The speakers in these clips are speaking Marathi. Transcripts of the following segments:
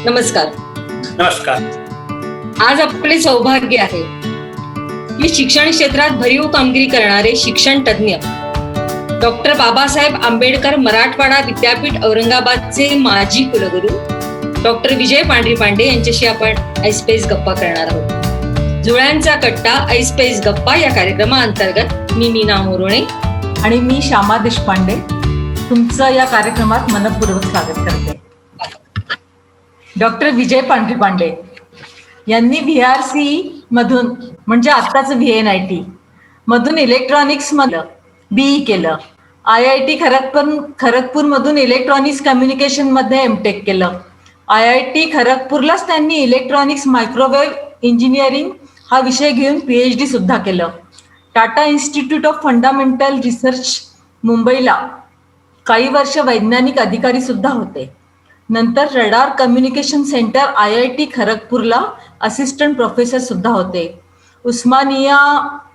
नमस्कार. नमस्कार. आज आपले सौभाग्य आहे की शिक्षण क्षेत्रात भरीव कामगिरी करणारे शिक्षण तज्ञ डॉक्टर बाबासाहेब आंबेडकर मराठवाडा विद्यापीठ औरंगाबादचे माजी कुलगुरू डॉक्टर विजय पांढरी-पांडे यांच्याशी आपण ऐसपेस गप्पा करणार आहोत. जुळ्यांचा कट्टा ऐसपेस गप्पा या कार्यक्रमाअंतर्गत मी मीना मोरोणे आणि मी श्यामा देशपांडे तुमचं या कार्यक्रमात मनपूर्वक स्वागत करते. डॉक्टर विजय पांढरी-पांडे यांनी VRC मधून म्हणजे आत्ताच VNIT मधून इलेक्ट्रॉनिक्स मधलं BE केलं. IIT खरगपूर मधून इलेक्ट्रॉनिक्स कम्युनिकेशन मध्ये MTech केलं. IIT खरगपूरलाच त्यांनी इलेक्ट्रॉनिक्स मायक्रोवेव्ह इंजिनिअरिंग हा विषय घेऊन PhD सुद्धा केलं. Tata institute of fundamental research मुंबईला काही वर्ष वैज्ञानिक अधिकारी सुद्धा होते. नंतर रडार कम्युनिकेशन सेंटर IIT खरगपूरला असिस्टंट प्रोफेसर सुद्धा होते. Osmania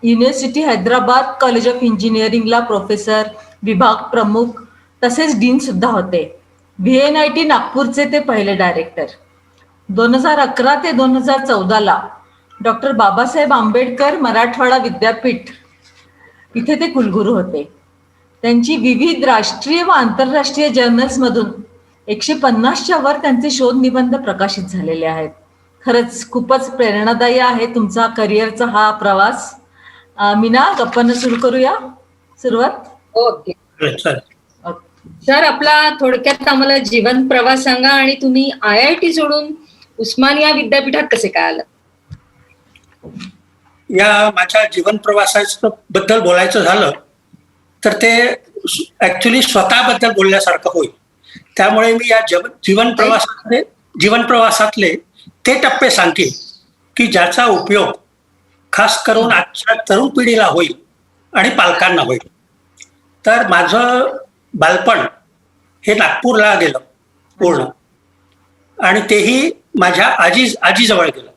university Hyderabad college of इंजिनिअरिंगला प्रोफेसर, विभाग प्रमुख तसेच डीन सुद्धा होते. VNIT नागपूरचे ते पहिले डायरेक्टर. 2011 ते 2014 डॉक्टर बाबासाहेब आंबेडकर मराठवाडा विद्यापीठ इथे ते कुलगुरू होते. त्यांची विविध राष्ट्रीय व आंतरराष्ट्रीय जर्नल्समधून 150च्या वर त्यांचे शोध निबंध प्रकाशित झालेले आहेत. खरंच खूपच प्रेरणादायी आहे तुमचा करिअरचा हा प्रवास. मीना, गप्पांना सुरू करूया. सुरुवात. ओके सर, आपला थोडक्यात आम्हाला जीवन प्रवास सांगा आणि तुम्ही IIT सोडून उस्मानिया विद्यापीठात कसे काय आलात? या माझ्या जीवन प्रवासाबद्दल बोलायचं झालं तर ते ऍक्च्युली स्वतःबद्दल बोलण्यासारखं होईल. त्यामुळे मी या जीवन प्रवासातले ते टप्पे सांगेन की ज्याचा उपयोग खास करून आजच्या तरुण पिढीला होईल आणि पालकांना होईल. तर माझं बालपण हे नागपूरला गेलं पूर्ण, आणि तेही माझ्या आजीजवळ गेलं.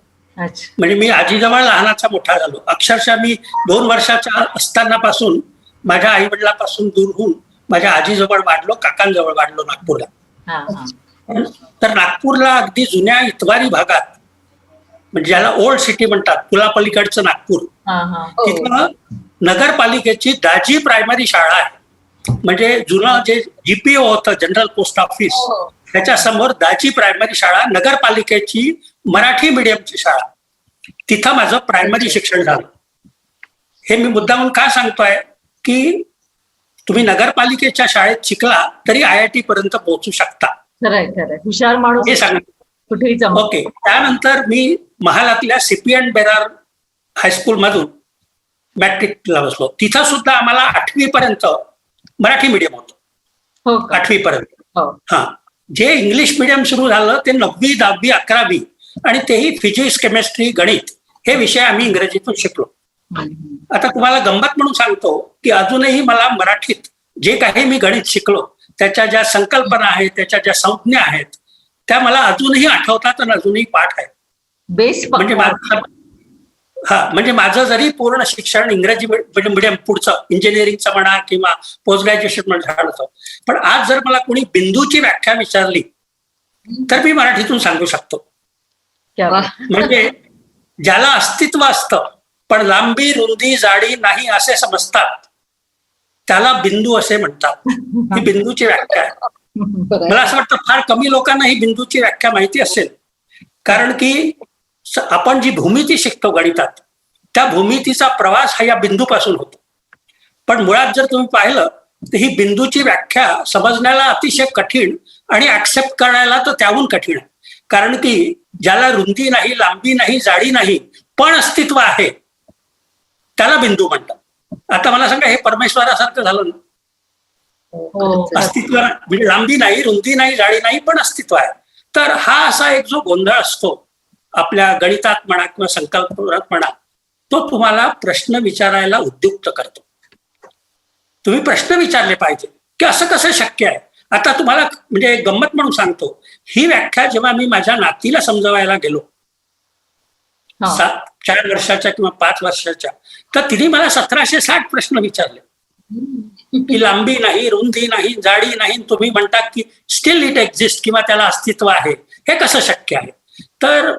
म्हणजे मी आजीजवळ लहानाचा मोठा झालो. अक्षरशः मी 2 वर्षाच्या असतानापासून माझ्या आई वडिलांपासून दूर होऊन माझ्या आजीजवळ वाढलो, काकांजवळ वाढलो नागपूरला. तर नागपूरला अगदी जुन्या इतवारी भागात, म्हणजे ज्याला ओल्ड सिटी म्हणतात, पुलापलीकडचं नागपूर, तिथं नगरपालिकेची दाजी प्रायमरी शाळा आहे. म्हणजे जुनं जे GPO होतं, जनरल पोस्ट ऑफिस, त्याच्या समोर दाजी प्रायमरी शाळा, नगरपालिकेची मराठी मीडियमची शाळा, तिथं माझं प्रायमरी शिक्षण झालं. हे मी मुद्दामून का सांगतोय की तुम्ही नगरपालिकेच्या शाळेत शिकला तरी IIT पर्यंत पोहोचू शकता. हुशार माणूस हे सांगतो. ओके. त्यानंतर मी महालातल्या CP and बेरार हायस्कूल मधून मॅट्रिकला बसलो. तिथं सुद्धा आम्हाला 8वी पर्यंत मराठी मीडियम होतं. 8वी पर्यंत. हा, जे इंग्लिश मीडियम सुरू झालं ते 9वी, 10वी, 11वी, आणि तेही फिजिक्स, केमिस्ट्री, गणित हे विषय आम्ही इंग्रजीतून शिकलो. आता तुम्हाला गंमत म्हणून सांगतो की अजूनही मला मराठीत जे काही मी गणित शिकलो त्याच्या ज्या संकल्पना आहेत, त्याच्या ज्या संज्ञा आहेत, त्या मला अजूनही आठवतात आणि अजूनही पाठ आहेत. म्हणजे माझं जरी पूर्ण शिक्षण इंग्रजी मीडियम पुढचं इंजिनिअरिंगचं म्हणा किंवा पोस्ट ग्रॅज्युएशन मध्ये झालं होतं, पण आज जर मला कोणी बिंदूची व्याख्या विचारली तर मी मराठीतून सांगू शकतो. म्हणजे ज्याला अस्तित्व असतं पण लांबी, रुंदी, जाडी नाही असे समजतात, त्याला बिंदू असे म्हणतात. ही बिंदूची व्याख्या आहे. मला असं वाटतं फार कमी लोकांना ही बिंदूची व्याख्या माहिती असेल, कारण की आपण जी भूमिती शिकतो गणितात, त्या भूमितीचा प्रवास हा या बिंदूपासून होतो. पण मुळात जर तुम्ही पाहिलं तर ही बिंदूची व्याख्या समजण्याला अतिशय कठीण आणि ऍक्सेप्ट करायला तर त्याहून कठीण आहे. कारण की ज्याला रुंदी नाही, लांबी नाही, जाडी नाही, पण अस्तित्व आहे, त्याला बिंदू म्हणतात. आता मला सांगा, हे परमेश्वरासारखं झालं ना. अस्तित्व म्हणजे लांबी नाही, रुंदी नाही, जाडी नाही, पण अस्तित्व आहे. तर हा असा एक जो गोंधळ असतो आपल्या गणितात म्हणा किंवा संकल्पनात म्हणा, तो तुम्हाला प्रश्न विचारायला उद्युक्त करतो. तुम्ही प्रश्न विचारले पाहिजे की असं कसं शक्य आहे. आता तुम्हाला म्हणजे गंमत म्हणून सांगतो, ही व्याख्या जेव्हा मी माझ्या नातीला समजवायला गेलो 4 वर्षाच्या किंवा 5 वर्षाच्या, तर तिने मला 1760 प्रश्न विचारले की लांबी नाही, रुंदी नाही, जाडी नाही, तुम्ही म्हणता की स्टील इट एक्झिस्ट किंवा त्याला अस्तित्व आहे, हे कसं शक्य आहे? तर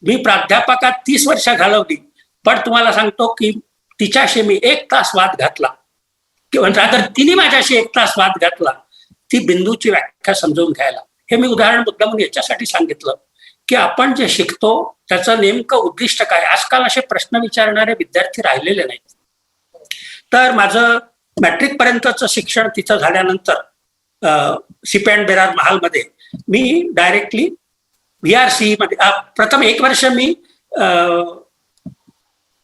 मी प्राध्यापकात 30 वर्ष घालवली, पण तुम्हाला सांगतो की तिच्याशी मी 1 तास वाद घातला, किंवा रादर तिने माझ्याशी 1 तास वाद घातला ती बिंदूची व्याख्या समजून घ्यायला. हे मी उदाहरण मुद्दामून याच्यासाठी सांगितलं की आपण जे शिकतो त्याचं नेमकं उद्दिष्ट काय. आजकाल असे प्रश्न विचारणारे विद्यार्थी राहिलेले नाहीत. तर माझं मॅट्रिक पर्यंतचं शिक्षण तिथं झाल्यानंतर सीपी अँड बेरार महालमध्ये मी डायरेक्टली VRC मध्ये प्रथम 1 वर्ष मी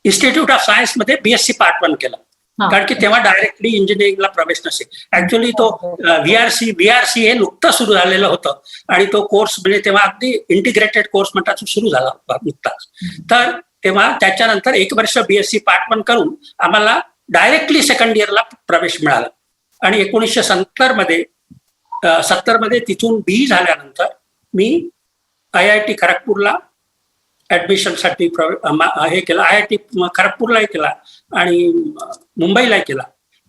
इन्स्टिट्यूट ऑफ सायन्स मध्ये BSc पार्ट 1 केलं, कारण की तेव्हा डायरेक्टली इंजिनिअरिंगला प्रवेश नसे. ऍक्च्युअली तो VRC हे नुकतं सुरू झालेलं होतं आणि तो कोर्स म्हणजे तेव्हा अगदी इंटिग्रेटेड कोर्स म्हणतात तो सुरू झाला नुकताच. तर तेव्हा त्याच्यानंतर 1 वर्ष BSc पार्ट 1 करून आम्हाला डायरेक्टली सेकंड इयरला प्रवेश मिळाला. आणि 1970 मध्ये तिथून BE झाल्यानंतर मी IIT खरगपूरला ऍडमिशनसाठी हे केलं. IIT खरगपूरलाही केला आणि मुंबईलाही केला.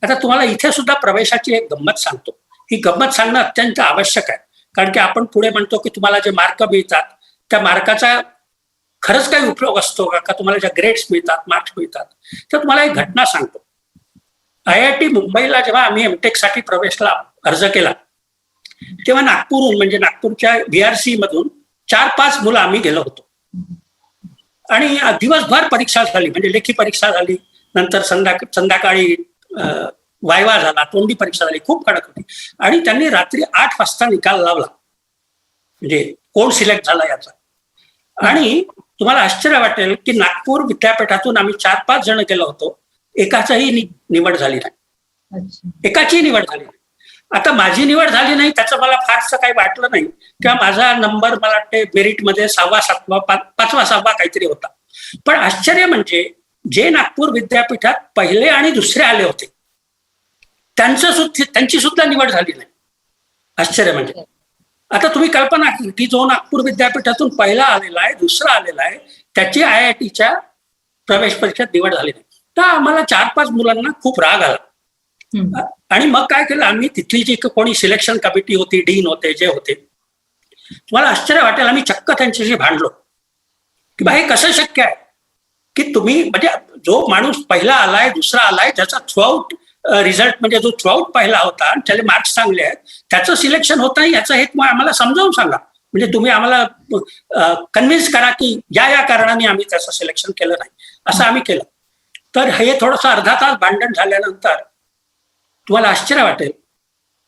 आता तुम्हाला इथे सुद्धा प्रवेशाची एक गंमत सांगतो. ही गंमत सांगणं अत्यंत आवश्यक आहे, कारण की आपण पुढे म्हणतो की तुम्हाला जे मार्क मिळतात त्या मार्काचा खरंच काही उपयोग असतो का, तुम्हाला ज्या ग्रेड्स मिळतात, मार्क्स मिळतात. तर तुम्हाला एक घटना सांगतो. IIT मुंबईला जेव्हा आम्ही एमटेक साठी प्रवेशला अर्ज केला तेव्हा नागपूरहून म्हणजे नागपूरच्या VRC मधून 4-5 मुलं आम्ही गेलो होतो. आणि दिवसभर परीक्षा झाली, म्हणजे लेखी परीक्षा झाली, नंतर संध्याकाळी वायवा झाला, तोंडी परीक्षा झाली, खूप कडक होती. आणि त्यांनी रात्री 8 वाजता निकाल लावला, म्हणजे कोण सिलेक्ट झाला याचा. आणि तुम्हाला आश्चर्य वाटेल की नागपूर विद्यापीठातून आम्ही 4-5 जण गेलो होतो, एकाचीही निवड झाली नाही. एकाचीही निवड झाली नाही. आता माझी निवड झाली नाही त्याचं मला फारसं काही वाटलं नाही, किंवा माझा नंबर मला वाटते मेरिटमध्ये 6वा 7वा 5वा 6वा काहीतरी होता. पण आश्चर्य म्हणजे जे नागपूर विद्यापीठात पहिले आणि दुसरे आले होते त्यांची सुद्धा निवड झाली नाही. आश्चर्य म्हणजे आता तुम्ही कल्पना की जो नागपूर विद्यापीठातून पहिला आलेला आहे, दुसरा आलेला आहे, त्याची IITच्या प्रवेश परीक्षेत निवड झाली नाही. तर आम्हाला 4-5 मुलांना खूप राग आला. आणि मग काय केलं आम्ही, तिथली जी कोणी सिलेक्शन कमिटी होती, डीन होते, जे होते, तुम्हाला आश्चर्य वाटेल, आम्ही चक्क त्यांच्याशी भांडलो की बा हे कसं शक्य आहे की तुम्ही, म्हणजे जो माणूस पहिला आलाय, दुसरा आलाय, ज्याचा थ्रूआउट रिझल्ट म्हणजे जो थ्रूआउट पहिला होता आणि त्याचे मार्क्स चांगले आहेत, त्याचं सिलेक्शन होत नाही याचं हे आम्हाला समजावून सांगा. म्हणजे तुम्ही आम्हाला कन्व्हिन्स करा की या कारणाने आम्ही त्याचं सिलेक्शन केलं नाही, असं आम्ही केलं. तर हे थोडंसं अर्धा तास भांडण झाल्यानंतर तुम्हाला आश्चर्य वाटेल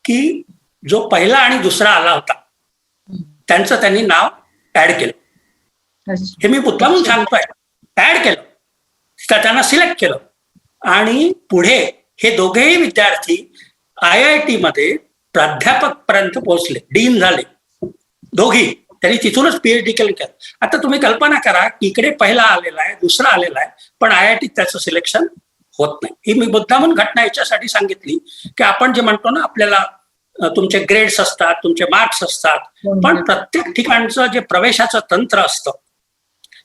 की जो पहिला आणि दुसरा आला होता त्यांचं त्यांनी नाव ऍड केलं. हे मी मुद्दामून सांगतोय, ऍड केलं, त्यांना सिलेक्ट केलं. आणि पुढे हे दोघेही विद्यार्थी IIT मध्ये प्राध्यापक पर्यंत पोहोचले, डीन झाले दोघी. त्यांनी तिथूनच PhD केलं. आता तुम्ही कल्पना करा की इकडे पहिला आलेला आहे, दुसरा आलेला आहे, पण IIT त्याचं सिलेक्शन होत नाही. ही मी मुद्दामून घटना याच्यासाठी सांगितली की आपण जे म्हणतो ना, आपल्याला तुमचे ग्रेड्स असतात, तुमचे मार्क्स असतात, पण प्रत्येक ठिकाणचं जे प्रवेशाचं तंत्र असतं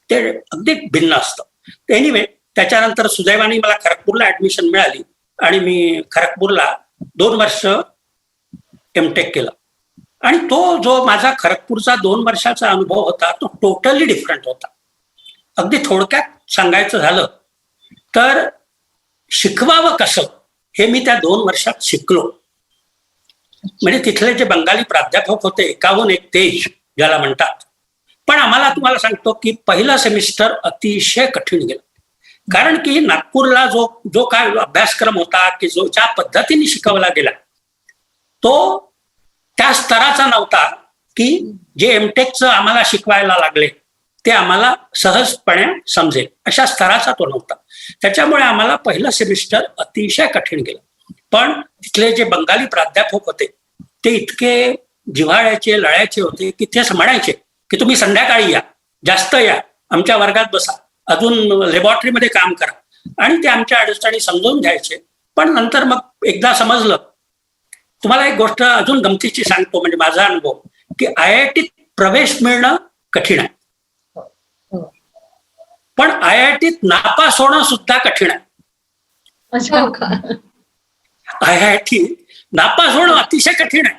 ते अगदी भिन्न असतं. एनिवे, त्याच्यानंतर सुदैवाने मला खरगपूरला ऍडमिशन मिळाली आणि मी खरगपूरला 2 वर्ष एमटेक केलं. आणि तो जो माझा खरगपूरचा 2 वर्षाचा अनुभव होता तो टोटली डिफरंट होता. अगदी थोडक्यात सांगायचं झालं तर शिकवावं कसं हे मी त्या 2 वर्षात शिकलो. म्हणजे तिथले जे बंगाली प्राध्यापक होते, एकाहून एक तेज ज्याला म्हणतात. पण आम्हाला तुम्हाला सांगतो की पहिला सेमिस्टर अतिशय कठीण गेला, कारण की नागपूरला जो काय अभ्यासक्रम होता की जो ज्या पद्धतीने शिकवला गेला तो त्या स्तराचा नव्हता की जे एमटेकचं आम्हाला शिकवायला लागले ते आम्हाला सहजपणे समजेल अशा स्तराचा तो नव्हता. त्याच्यामुळे आम्हाला पहिलं सेमिस्टर अतिशय कठीण गेलं. पण तिथले जे बंगाली प्राध्यापक होते ते इतके जिव्हाळ्याचे, लळ्याचे होते की ते म्हणायचे की तुम्ही संध्याकाळी या, जास्त या, आमच्या वर्गात बसा, अजून लॅबॉरेटरीमध्ये काम करा. आणि ते आमच्या अडचणी समजून घ्यायचे. पण नंतर मग एकदा समजलं. तुम्हाला एक गोष्ट अजून गमतीची सांगतो, म्हणजे माझा अनुभव की IITत प्रवेश मिळणं कठीण आहे, पण IITत नापास होणं सुद्धा कठीण आहे. IIT नापास होणं अतिशय कठीण आहे.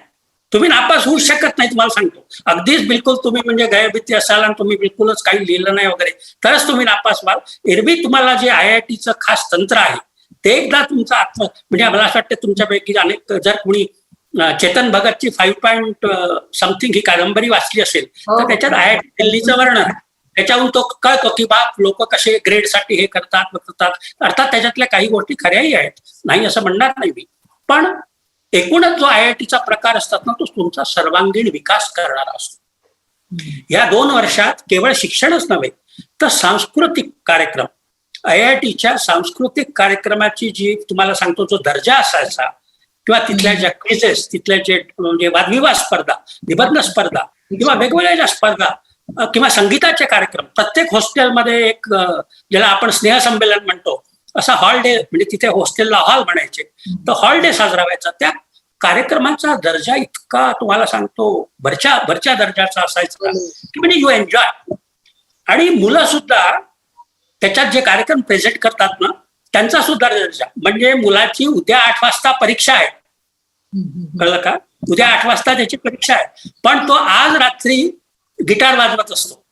तुम्ही नापास होऊ शकत नाही, तुम्हाला सांगतो. अगदीच बिलकुल तुम्ही म्हणजे गैरभीती असाल आणि तुम्ही बिलकुलच काही लिहिलं नाही वगैरे तरच तुम्ही नापास व्हाल. एरवी तुम्हाला जे IITचं खास तंत्र आहे ते एकदा तुमचं म्हणजे मला असं वाटतं तुमच्यापैकी अनेक जर कोणी चेतन भगतची 5 समथिंग ही कादंबरी वाचली असेल तर त्याच्यात IIT दिल्लीचं वर्णन आहे. त्याच्याहून तो कळतो की बाप लोक कसे ग्रेडसाठी हे करतात. अर्थात त्याच्यातल्या काही गोष्टी खऱ्याही आहेत, नाही असं म्हणणार नाही मी, पण एकूणच जो IITचा प्रकार असतात ना तो तुमचा सर्वांगीण विकास करणारा असतो. या 2 वर्षात केवळ शिक्षणच नव्हे तर सांस्कृतिक कार्यक्रम, IITच्या सांस्कृतिक कार्यक्रमाची जी तुम्हाला सांगतो जो दर्जा असायचा किंवा तिथल्या ज्या क्विजेस, तिथल्या जे म्हणजे वादविवाद स्पर्धा, निबंध स्पर्धा किंवा वेगवेगळ्या ज्या स्पर्धा किंवा संगीताचे कार्यक्रम, प्रत्येक हॉस्टेलमध्ये एक ज्याला आपण स्नेहसंमेलन म्हणतो असा हॉल डे, म्हणजे तिथे हॉस्टेलला हॉल म्हणायचे, तर हॉल डे साजरा व्हायचा. त्या कार्यक्रमांचा दर्जा इतका तुम्हाला सांगतो भरच्या दर्जाचा असायचा की म्हणजे यू एन्जॉय. आणि मुलं सुद्धा त्याच्यात जे कार्यक्रम प्रेझेंट करतात ना त्यांचा सुद्धा दर्जा, म्हणजे मुलाची उद्या 8 वाजता परीक्षा आहे, कळलं का, उद्या 8 वाजता त्याची परीक्षा आहे, पण तो आज रात्री गिटार वाजवत असतो,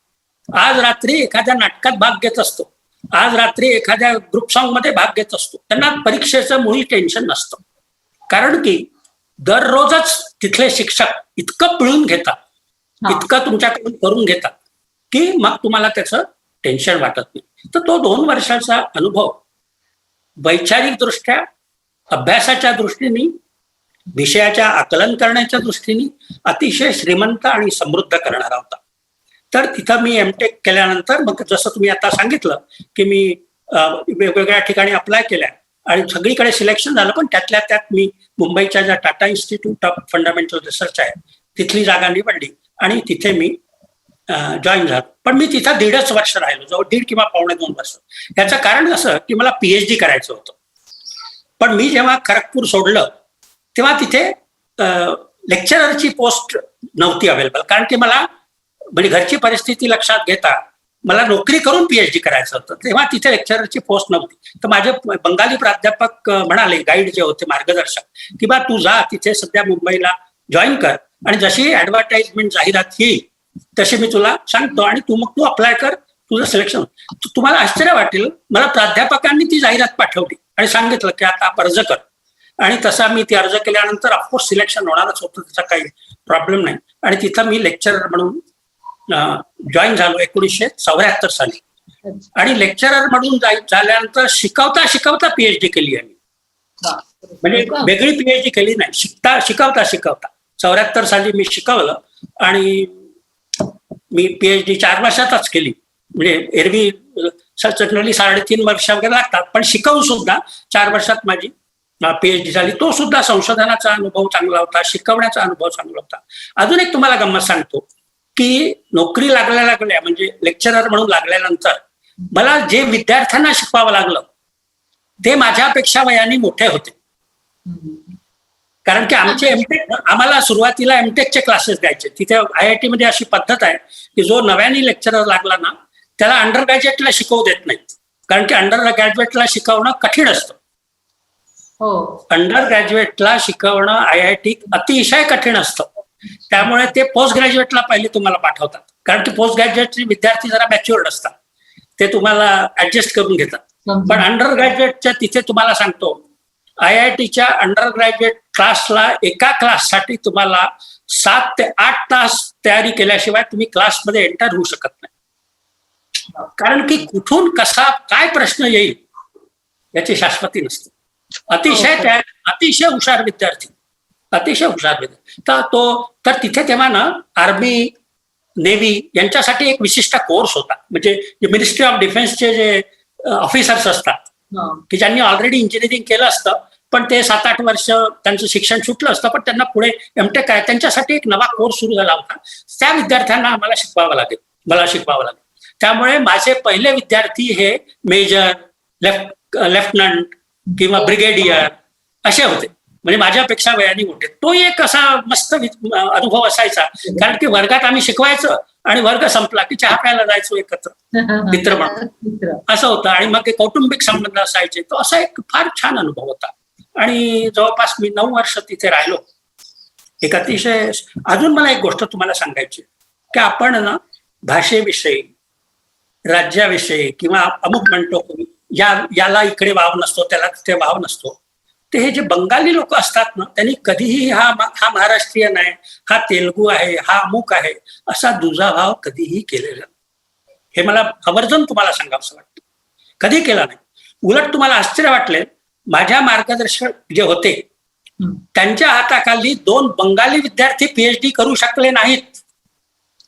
आज रात्री एखाद्या नाटकात भाग घेत असतो, आज रात्री एखाद्या ग्रुप सॉन्ग मध्ये भाग घेत असतो. त्यांना परीक्षेचं मुळी टेन्शन नसतं, कारण की दररोजच तिथले शिक्षक इतकं पिळून घेतात, इतकं तुमच्याकडून करून घेतात की मग तुम्हाला त्याचं टेन्शन वाटत नाही. तर तो 2 वर्षाचा अनुभव वैचारिक दृष्ट्या, अभ्यासाच्या दृष्टीने, विषयाच्या आकलन करण्याच्या दृष्टीने अतिशय श्रीमंत आणि समृद्ध करणारा होता. तर तिथं मी एमटेक केल्यानंतर मग जसं तुम्ही आता सांगितलं की मी वेगवेगळ्या ठिकाणी अप्लाय केल्या आणि सगळीकडे सिलेक्शन झालं, पण त्यातल्या त्यात मी मुंबईच्या ज्या Tata institute of fundamental research आहे तिथली जागा निवडली आणि तिथे मी जॉईन झालो. पण मी तिथं 1.5 वर्ष राहिलो, जवळ 1.5 किंवा 2.25 वर्ष. याचं कारण असं की मला PhD करायचं होतं. पण मी जेव्हा खरगपूर सोडलं तेव्हा तिथे लेक्चररची पोस्ट नव्हती अवेलेबल, कारण की मला म्हणजे घरची परिस्थिती लक्षात घेता मला नोकरी करून PhD करायचं होतं, तेव्हा तिथे लेक्चररची पोस्ट नव्हती. तर माझे बंगाली प्राध्यापक म्हणाले, गाईड जे होते मार्गदर्शक, की बा तू जा तिथे सध्या मुंबईला जॉईन कर आणि जशी ऍडव्हर्टाइजमेंट जाहिरात येईल तशी मी तुला सांगतो आणि तू अप्लाय कर, तुझं सिलेक्शन. तुम्हाला आश्चर्य वाटेल, मला प्राध्यापकांनी ती जाहिरात पाठवली आणि सांगितलं की आता अर्ज कर. आणि तसा मी ती अर्ज केल्यानंतर ऑफकोर्स सिलेक्शन होणारच होतं, त्याचा काही प्रॉब्लेम नाही. आणि तिथं मी लेक्चरर म्हणून जॉईन झालो 1974 साली. आणि लेक्चरर म्हणून झाल्यानंतर शिकवता शिकवता PhD केली आहे मी. म्हणजे वेगळी PhD केली नाही, शिकवता 74 साली मी शिकवलं आणि मी PhD 4 वर्षातच केली. म्हणजे एरवी जनरली 3.5 वर्ष वगैरे लागतात, पण शिकवून सुद्धा 4 वर्षात माझी PhD झाली. तो सुद्धा संशोधनाचा अनुभव चांगला होता, शिकवण्याचा अनुभव चांगला होता. अजून एक तुम्हाला गंमत सांगतो की नोकरी लागल्या म्हणजे लेक्चरर म्हणून लागल्यानंतर मला जे विद्यार्थ्यांना शिकवावं लागलं ते माझ्यापेक्षा वयाने मोठे होते. कारण की आम्हाला सुरुवातीला एमटेकचे क्लासेस द्यायचे. तिथे IIT मध्ये अशी पद्धत आहे की जो नव्याने लेक्चरर लागला ना त्याला अंडर ग्रॅज्युएटला शिकवू देत नाहीत, कारण की अंडर ग्रॅज्युएटला शिकवणं कठीण असतं. अंडर ग्रॅज्युएटला शिकवणं IIT अतिशय कठीण असतं, त्यामुळे ते पोस्ट ग्रॅज्युएटला पहिले तुम्हाला पाठवतात, कारण की पोस्ट ग्रॅज्युएटचे विद्यार्थी जरा मॅच्युअर्ड असतात, ते तुम्हाला ऍडजस्ट करून घेतात. पण अंडर ग्रॅज्युएटच्या तिथे तुम्हाला सांगतो IITच्या अंडर ग्रॅज्युएट क्लासला एका क्लाससाठी तुम्हाला 7 ते 8 तास तयारी केल्याशिवाय तुम्ही क्लासमध्ये एंटर होऊ शकत नाही, कारण की कुठून कसा काय प्रश्न येईल याची शाश्वती नसते. अतिशय हुशार विद्यार्थी. तर तिथे तेव्हा ना आर्मी, नेव्ही यांच्यासाठी एक विशिष्ट कोर्स होता, म्हणजे मिनिस्ट्री ऑफ डिफेन्सचे जे ऑफिसर्स असतात की ज्यांनी ऑलरेडी इंजिनिअरिंग केलं असतं पण ते 7-8 वर्ष त्यांचं शिक्षण सुटलं असतं, पण त्यांना पुढे एमटेक आहे त्यांच्यासाठी एक नवा कोर्स सुरू झाला होता. त्या विद्यार्थ्यांना आम्हाला शिकवावं लागेल. त्यामुळे माझे पहिले विद्यार्थी हे मेजर, लेफ्टनंट किंवा ब्रिगेडियर असे होते, म्हणजे माझ्यापेक्षा वयाने मोठे. तो एक असा मस्त अनुभव असायचा, कारण की वर्गात आम्ही शिकवायचं आणि वर्ग संपला की चहा प्यायला जायचो एकत्र मित्र म्हणून, असं होतं. आणि मग कौटुंबिक संबंध असायचे. तो असा एक फार छान अनुभव होता. आणि जवळपास मी 9 वर्ष तिथे राहिलो. एक अतिशय. अजून मला एक गोष्ट तुम्हाला सांगायची की आपण ना भाषेविषयी, राज्याविषयी किंवा अमुक म्हणतो याला इकडे वाव नसतो, त्याला तिथे वाव नसतो. ते हे जे बंगाली लोक असतात ना, त्यांनी कधीही हा महाराष्ट्रीयन आहे, हा तेलुगू आहे, हा अमुक आहे असा दुजाभाव कधीही केलेला नाही. हे मला आवर्जून तुम्हाला सांगावंसं वाटतं. कधी केला नाही. उलट तुम्हाला आश्चर्य वाटले, माझ्या मार्गदर्शक जे होते त्यांच्या हाताखाली 2 बंगाली विद्यार्थी पीएचडी करू शकले नाहीत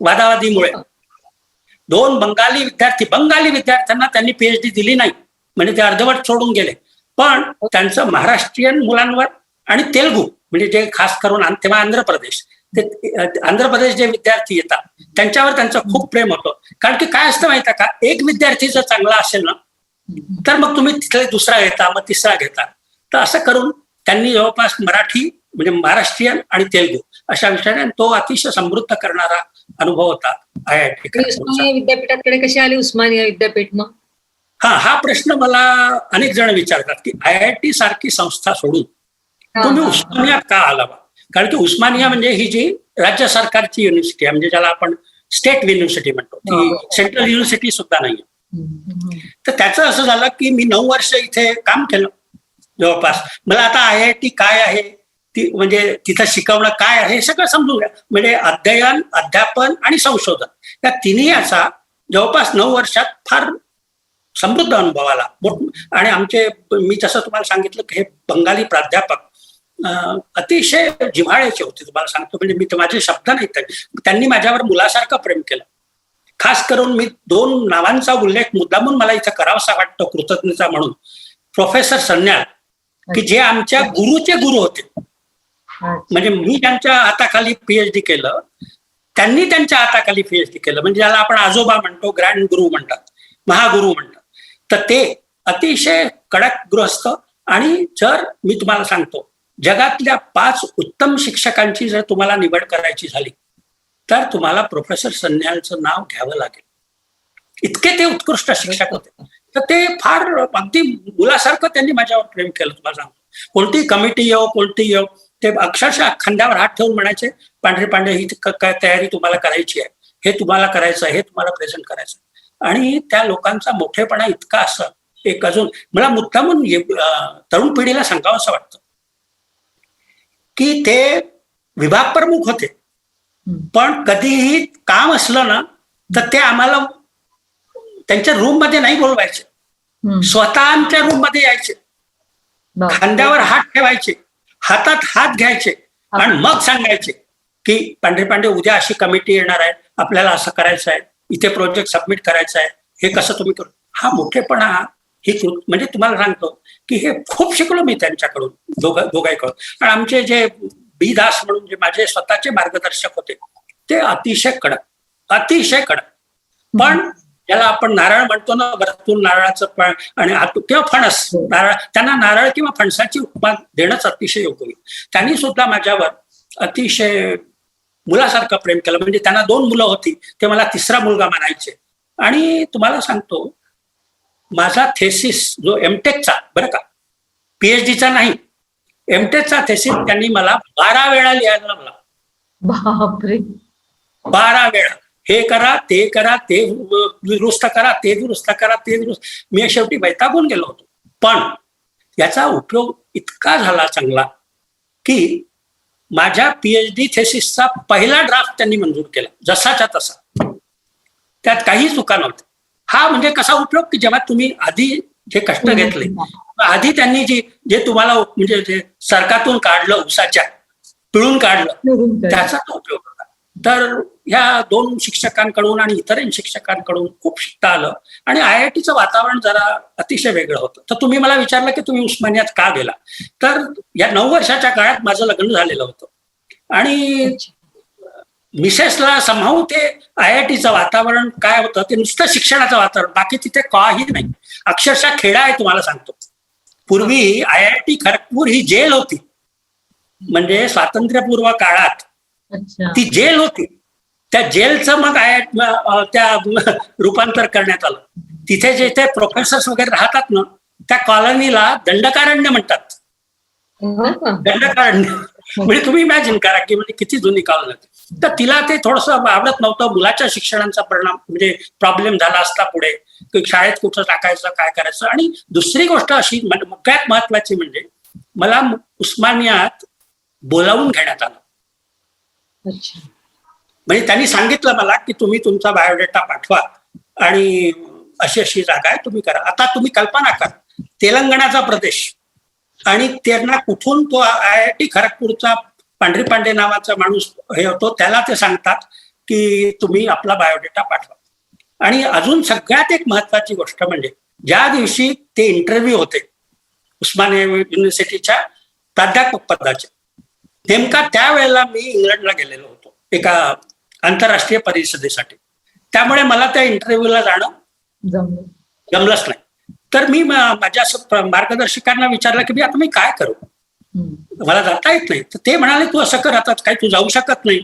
वादावादीमुळे. 2 बंगाली विद्यार्थ्यांना त्यांनी पीएचडी दिली नाही, म्हणजे ते अर्धवट सोडून गेले. पण त्यांचं महाराष्ट्रीयन मुलांवर आणि तेलुगू म्हणजे जे खास करून तेव्हा आंध्र प्रदेश जे विद्यार्थी येतात त्यांच्यावर त्यांचं खूप प्रेम होतं. कारण की काय असतं माहिती का, एक विद्यार्थी जर चांगला असेल ना तर मग तुम्ही तिथले दुसरा घेता, मग तिसरा घेता. तर असं करून त्यांनी जवळपास मराठी म्हणजे महाराष्ट्रीयन आणि तेलुगू अशा विषयाने तो अतिशय समृद्ध करणारा अनुभव होता IIT. उस्मानिया विद्यापीठाकडे कशी आली उस्मानिया विद्यापीठ मग? हा प्रश्न मला अनेक जण विचारतात की IIT सारखी संस्था सोडून तुम्ही उस्मानियात का आलावा. कारण की उस्मानिया म्हणजे ही जी राज्य सरकारची युनिव्हर्सिटी आहे, म्हणजे ज्याला आपण स्टेट युनिव्हर्सिटी म्हणतो, ती सेंट्रल युनिव्हर्सिटी सुद्धा नाहीये. तर त्याचं असं झालं की मी 9 वर्ष इथे काम केलं जवळपास. मला आता IIT काय आहे, ती म्हणजे तिथं शिकवणं काय आहे हे सगळं समजून घ्या. म्हणजे अध्ययन, अध्यापन आणि संशोधन या तिन्ही याचा जवळपास 9 वर्षात फार समृद्ध अनुभव आला. आणि मी जसं तुम्हाला सांगितलं की हे बंगाली प्राध्यापक अतिशय जिव्हाळ्याचे होते. तुम्हाला सांगतो म्हणजे मी माझे शब्द नाहीत, त्यांनी माझ्यावर मुलासारखं प्रेम केलं. खास करून मी 2 नावांचा उल्लेख मुद्दामून मला इथं करावासा वाटतो कृतज्ञता म्हणून. प्रोफेसर सन्याल, की जे आमच्या गुरुचे गुरु होते. म्हणजे मी त्यांच्या हाताखाली पीएचडी केलं, त्यांनी त्यांच्या हाताखाली पीएचडी केलं. म्हणजे ज्याला आपण आजोबा म्हणतो, ग्रँड गुरु म्हणतात, महागुरु म्हणतात. तर ते अतिशय कडक गृहस्थ. आणि जर मी तुम्हाला सांगतो जगातल्या 5 उत्तम शिक्षकांची जर तुम्हाला निवड करायची झाली तर तुम्हाला प्रोफेसर सन्यालचं नाव घ्यावं लागेल. इतके ते उत्कृष्ट शिक्षक होते. तर ते फार अगदी मुलासारखं त्यांनी माझ्यावर प्रेम केलं. तुम्हाला सांगतो कोणती कमिटी येऊ, कोणती येऊ, ते अक्षरशः खांद्यावर हात ठेवून म्हणायचे, पांढरे पांढरे ही काय तयारी तुम्हाला करायची आहे, हे तुम्हाला करायचं आहे, हे तुम्हाला प्रेझेंट करायचं. आणि त्या लोकांचा मोठेपणा इतका असं. एक अजून मला मुद्दामून तरुण पिढीला सांगावं असं वाटतं की ते विभाग प्रमुख होते, पण कधीही काम असलं ना तर ते आम्हाला त्यांच्या रूम मध्ये नाही बोलवायचे, स्वतःच्या रूम मध्ये यायचे, खांद्यावर हात ठेवायचे, हातात हात घ्यायचे आणि मग सांगायचे की पांढरे पांढरे उद्या अशी कमिटी येणार आहे, आपल्याला असं करायचं आहे, इथे प्रोजेक्ट सबमिट करायचा आहे, हे कसं तुम्ही करू. हा मोठेपणा ही म्हणजे तुम्हाला सांगतो की हे खूप शिकलो मी त्यांच्याकडून, दोघांकडून. आणि आमचे जे बी दास म्हणून जे माझे स्वतःचे मार्गदर्शक होते ते अतिशय कडक. पण ज्याला आपण नारळ म्हणतो ना, वरतून नारळाचं पण आणि किंवा फणस, नारळ, त्यांना नारळ किंवा फणसाची उपमा देणंच अतिशय योग्य होईल. त्यांनी सुद्धा माझ्यावर अतिशय मुलासारखं प्रेम केलं. म्हणजे त्यांना 2 मुलं होती, ते मला 3रा मुलगा म्हणायचे. आणि तुम्हाला सांगतो माझा थेसिस जो एमटेकचा, बरं का, पीएचडीचा नाही, एमटेकचा थेसिस त्यांनी मला 12 वेळा लिहायला लावला. बापरे, 12 वेळा. हे करा, ते करा, ते दुरुस्त करा, ते दुरुस्त करा, ते दुरुस्त. मी शेवटी वैतागून गेलो होतो. पण याचा उपयोग इतका झाला चांगला की माझ्या पीएचडी थेसिसचा पहिला ड्राफ्ट त्यांनी मंजूर केला, जसाच्या तसा. त्यात काही चुका नव्हत्या. हा म्हणजे कसा उपयोग की जेव्हा तुम्ही आधी जे कष्ट घेतले, आधी त्यांनी जे तुम्हाला म्हणजे जे सरकातून काढलं, उसाच्या पिळून काढलं, त्याचा तो उपयोग होता. तर ह्या 2 शिक्षकांकडून आणि इतरही शिक्षकांकडून खूप शिकता आलं. आणि IITचं वातावरण जरा अतिशय वेगळं होतं. तर तुम्ही मला विचारलं की तुम्ही उस्मानियात का गेला, तर या 9 वर्षाच्या काळात माझं लग्न झालेलं होतं आणि मिसेसला सांभाळून ते IITचं वातावरण काय होतं, ते नुसतं शिक्षणाचं वातावरण, बाकी तिथे काही नाही. अक्षरशः खेडा आहे. तुम्हाला सांगतो पूर्वी IIT खरगपूर ही जेल होती. म्हणजे स्वातंत्र्यपूर्व काळात ती जेल होती. त्या जेलचं मग त्या रूपांतर करण्यात आलं. तिथे जे प्रोफेसर्स वगैरे राहतात ना, त्या कॉलनीला दंडकारण्य म्हणतात. दंडकारण्य म्हणजे तुम्ही इमॅजिन करा की म्हणजे किती जुनी काळ जाते. तर तिला ते थोडंसं आवडत नव्हतं. मुलाच्या शिक्षणाचा परिणाम म्हणजे प्रॉब्लेम झाला असता पुढे की शाळेत कुठं टाकायचं, काय करायचं. आणि दुसरी गोष्ट अशी सगळ्यात महत्वाची म्हणजे मला उस्मानियात बोलावून घेण्यात आलं. अच्छा. म्हणजे त्यांनी सांगितलं मला की तुम्ही तुमचा बायोडेटा पाठवा आणि अशी अशी जागा आहे, तुम्ही करा. आता तुम्ही कल्पना करा, तेलंगणाचा प्रदेश आणि त्यांना कुठून तो IIT खरगपूरचा पांढरी पांडे नावाचा माणूस हे होतो, त्याला ते सांगतात की तुम्ही आपला बायोडेटा पाठवा. आणि अजून सगळ्यात एक महत्वाची गोष्ट म्हणजे ज्या दिवशी ते इंटरव्ह्यू होते उस्मानिया युनिव्हर्सिटीच्या प्राध्यापक पदाचे, नेमका त्यावेळेला मी इंग्लंडला गेलेलो होतो एका आंतरराष्ट्रीय परिषदेसाठी. त्यामुळे मला त्या इंटरव्ह्यूला जाणं जमलंच नाही. तर मी माझ्या मार्गदर्शकांना विचारलं की आता मी काय करू, मला जाता येत नाही. तर ते म्हणाले तू असं कर, आता काय तू जाऊ शकत नाही.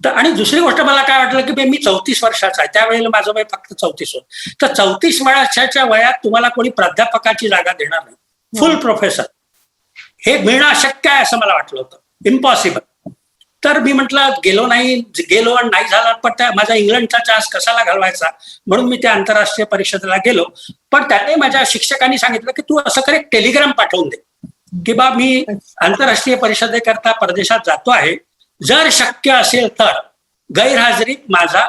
तर आणि दुसरी गोष्ट मला काय वाटलं की मी 34 वर्षाचा आहे, त्यावेळेला माझं वय फक्त 34 होतं. तर 34 वर्षाच्या वयात तुम्हाला कोणी प्राध्यापकाची जागा देणार नाही, फुल प्रोफेसर हे मिळणं अशक्य आहे असं मला वाटलं होतं, इम्पॉसिबल. तर मी म्हटलं गेलो आणि नाही झाला, पण त्या माझा इंग्लंडचा चान्स कशाला घालवायचा, म्हणून मी त्या आंतरराष्ट्रीय परिषदेला गेलो. पण त्याने माझ्या शिक्षकांनी सांगितलं की तू असं कर, एक टेलिग्राम पाठवून दे की बा मी आंतरराष्ट्रीय परिषदेकरता परदेशात जातो आहे, जर शक्य असेल तर गैरहजेरीत माझा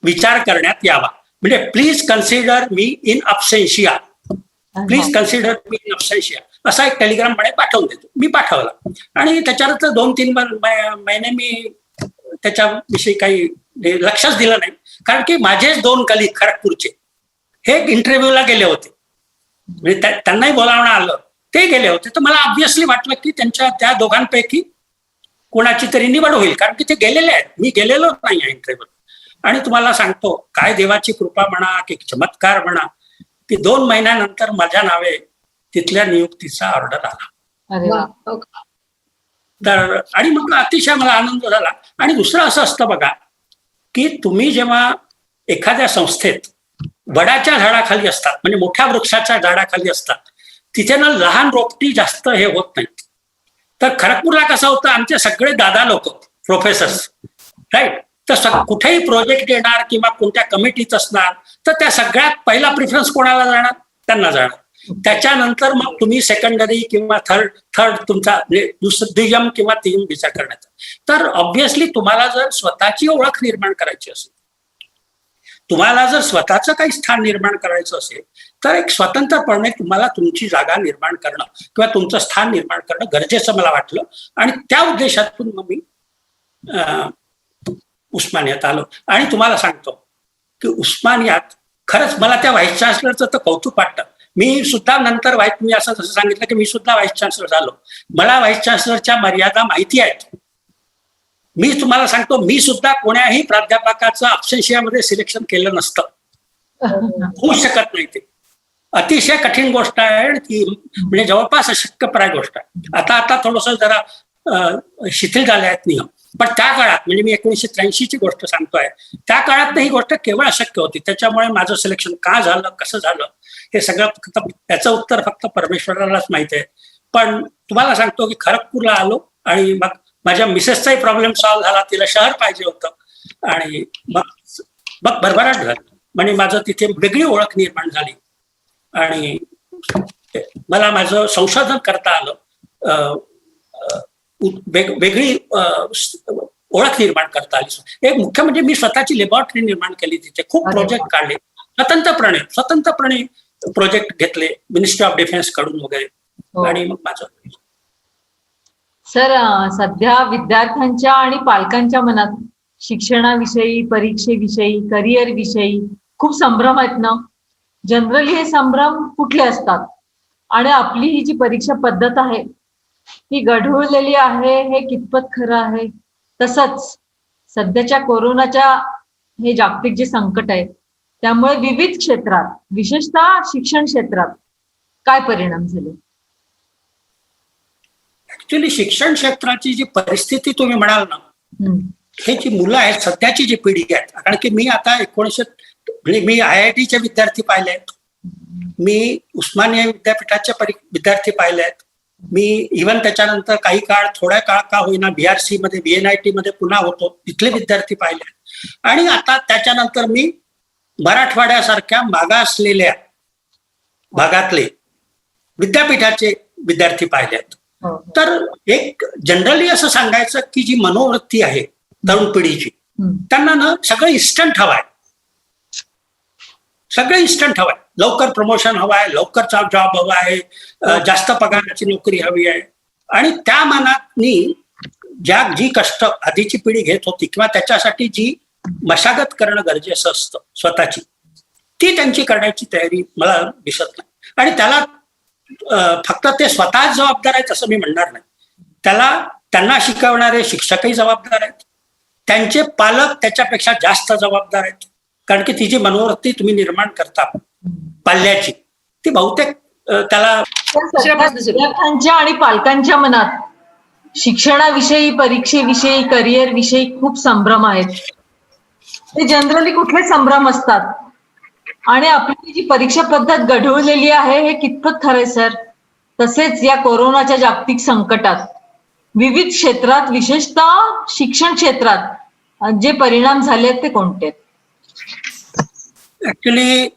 विचार करण्यात यावा, म्हणजे please consider me in absentia, please consider me in absentia असा एक टेलिग्राम म्हणे पाठवून देतो. मी पाठवला आणि त्याच्यानंतर 2-3 महिने मी त्याच्याविषयी काही लक्षच दिलं नाही, कारण की माझेच 2 कलीग खरगपूरचे हे इंटरव्ह्यूला गेले होते, म्हणजे त्यांनाही बोलावणं आलं, ते गेले होते. तर मला ऑब्व्हियसली वाटलं की त्या दोघांपैकी कोणाची तरी निवड होईल, कारण की ते गेलेले आहेत, मी गेलेलो नाही आहे इंटरव्ह्यूला. आणि तुम्हाला सांगतो काय देवाची कृपा म्हणा की चमत्कार म्हणा की 2 महिन्यानंतर माझ्या नावे तिथल्या नियुक्तीचा ऑर्डर आला. तर आणि मग अतिशय मला आनंद झाला. आणि दुसरं असं असतं बघा की तुम्ही जेव्हा एखाद्या संस्थेत वडाच्या झाडाखाली असतात, म्हणजे मोठ्या वृक्षाच्या झाडाखाली असतात, तिथे ना लहान रोपटी जास्त हे होत नाहीत. तर खरगपूरला कसं होतं, आमचे सगळे दादा लोक प्रोफेसर्स, राईट. तर कुठेही प्रोजेक्ट येणार किंवा कोणत्या कमिटीत असणार तर त्या सगळ्यात पहिला प्रिफरन्स कोणाला जाणार, त्यांना जाणार. त्याच्यानंतर मग तुम्ही सेकंडरी किंवा थर्ड तुमचा दुय्यम किंवा तिय्यम विचार करण्याचा. तर ऑब्व्हियसली तुम्हाला जर स्वतःची ओळख निर्माण करायची असेल, तुम्हाला जर स्वतःचं काही स्थान निर्माण करायचं असेल, तर एक स्वतंत्रपणे तुम्हाला तुमची जागा निर्माण करणं किंवा तुमचं स्थान निर्माण करणं गरजेचं मला वाटलं. आणि त्या उद्देशातून मग मी उस्मानियात आलो. आणि तुम्हाला सांगतो की उस्मानियात खरंच मला त्या व्हाईस चान्सलरचं तर कौतुक वाटतं. मी सुद्धा नंतर मी असं जसं सांगितलं की मी सुद्धा व्हाईस चान्सलर झालो, मला व्हाईस चान्सलरच्या मर्यादा माहिती आहेत. मी तुम्हाला सांगतो, मी सुद्धा कोण्याही प्राध्यापकाचं अब्सेन्शियामध्ये सिलेक्शन केलं नसतं, होऊ शकत नाही. ते अतिशय कठीण गोष्ट आहे ती, म्हणजे जवळपास अशक्यप्राय गोष्ट आहे. आता थोडंसं जरा शिथिल झाले आहेत नियम, पण त्या काळात म्हणजे मी 1983ची गोष्ट सांगतोय, त्या काळात ही गोष्ट केवळ अशक्य होती. त्याच्यामुळे माझं सिलेक्शन का झालं, कसं झालं, हे सगळं फक्त त्याचं उत्तर फक्त परमेश्वरालाच माहिती आहे. पण तुम्हाला सांगतो की खरगपूरला आलो आणि मग माझ्या मिसेसचाही प्रॉब्लेम सॉल्व्ह झाला, तिला शहर पाहिजे होतं आणि मग भरभराट झाली. म्हणजे माझं तिथे वेगळी ओळख निर्माण झाली आणि मला माझं संशोधन करता आलं, वेगळी ओळख निर्माण करता आली. एक मुख्य म्हणजे मी स्वतःची लॅबॉरेटरी निर्माण केली, तिथे खूप प्रोजेक्ट काढले, स्वतंत्रपणे प्रोजेक्ट घेतले मिनिस्ट्री ऑफ डिफेन्स कडून वगैरे. आणि मग माझं सर, सध्या विद्यार्थ्यांच्या आणि पालकांच्या मनात शिक्षणाविषयी, परीक्षेविषयी, करिअर विषयी खूप संभ्रम आहेत ना. जनरली हे संभ्रम कुठले असतात आणि आपली ही जी परीक्षा पद्धत आहे ती गढूळलेली आहे, हे कितपत खरं आहे? तसंच सध्याच्या कोरोनाच्या हे जागतिक जे संकट आहे त्यामुळे विविध क्षेत्रात, विशेषतः शिक्षण क्षेत्रात काय परिणाम झाले? ऍक्च्युली शिक्षण क्षेत्राची जी परिस्थिती तुम्ही म्हणाल ना, हे जी मुलं आहेत, सध्याची जी पिढी आहे, कारण की मी आता मी IITचे विद्यार्थी पाहिले आहेत, मी उस्मानिया विद्यापीठाचे विद्यार्थी पाहिले आहेत, मी इव्हन त्याच्यानंतर काही काळ, थोड्या काळ का होईना, BRC मध्ये, VNIT मध्ये पुन्हा होतो, तिथले विद्यार्थी पाहिले. आणि आता त्याच्यानंतर मी मराठवाड्यासारख्या मागासलेल्या भागातले विद्यापीठाचे विद्यार्थी पाहिले आहेत. हो. तर एक जनरली असं सांगायचं की जी मनोवृत्ती आहे तरुण पिढीची, त्यांना ना सगळं इन्स्टंट हवंय, सगळं इन्स्टंट हवंय. लवकर प्रमोशन हवंय, लवकरचा जॉब हवा आहे, जास्त पगाराची नोकरी हवी आहे. आणि त्या मानाने जी कष्ट आधीची पिढी घेत होती किंवा त्याच्यासाठी जी मशागत करणं गरजेचं असतं स्वतःची, ती त्यांची करण्याची तयारी मला दिसत नाही. आणि त्याला फक्त ते स्वतःच जबाबदार आहेत असं मी म्हणणार नाही. त्यांना शिकवणारे शिक्षकही जबाबदार आहेत, त्यांचे पालक त्याच्यापेक्षा जास्त जबाबदार आहेत. कारण की ती जी मनोवृत्ती तुम्ही निर्माण करता पाल्याची, ती बहुतेक त्याला विद्यार्थ्यांच्या आणि पालकांच्या मनात शिक्षणाविषयी, परीक्षेविषयी, करिअर विषयी खूप संभ्रम आहेत. ते जनरली कुठले संभ्रम असतात आणि आपली जी परीक्षा पद्धत गढवलेली आहे हे कितपत खरंय सर? तसेच या कोरोनाच्या जागतिक संकटात विविध क्षेत्रात, विशेषतः शिक्षण क्षेत्रात जे परिणाम झाले ते कोणते? ऍक्च्युली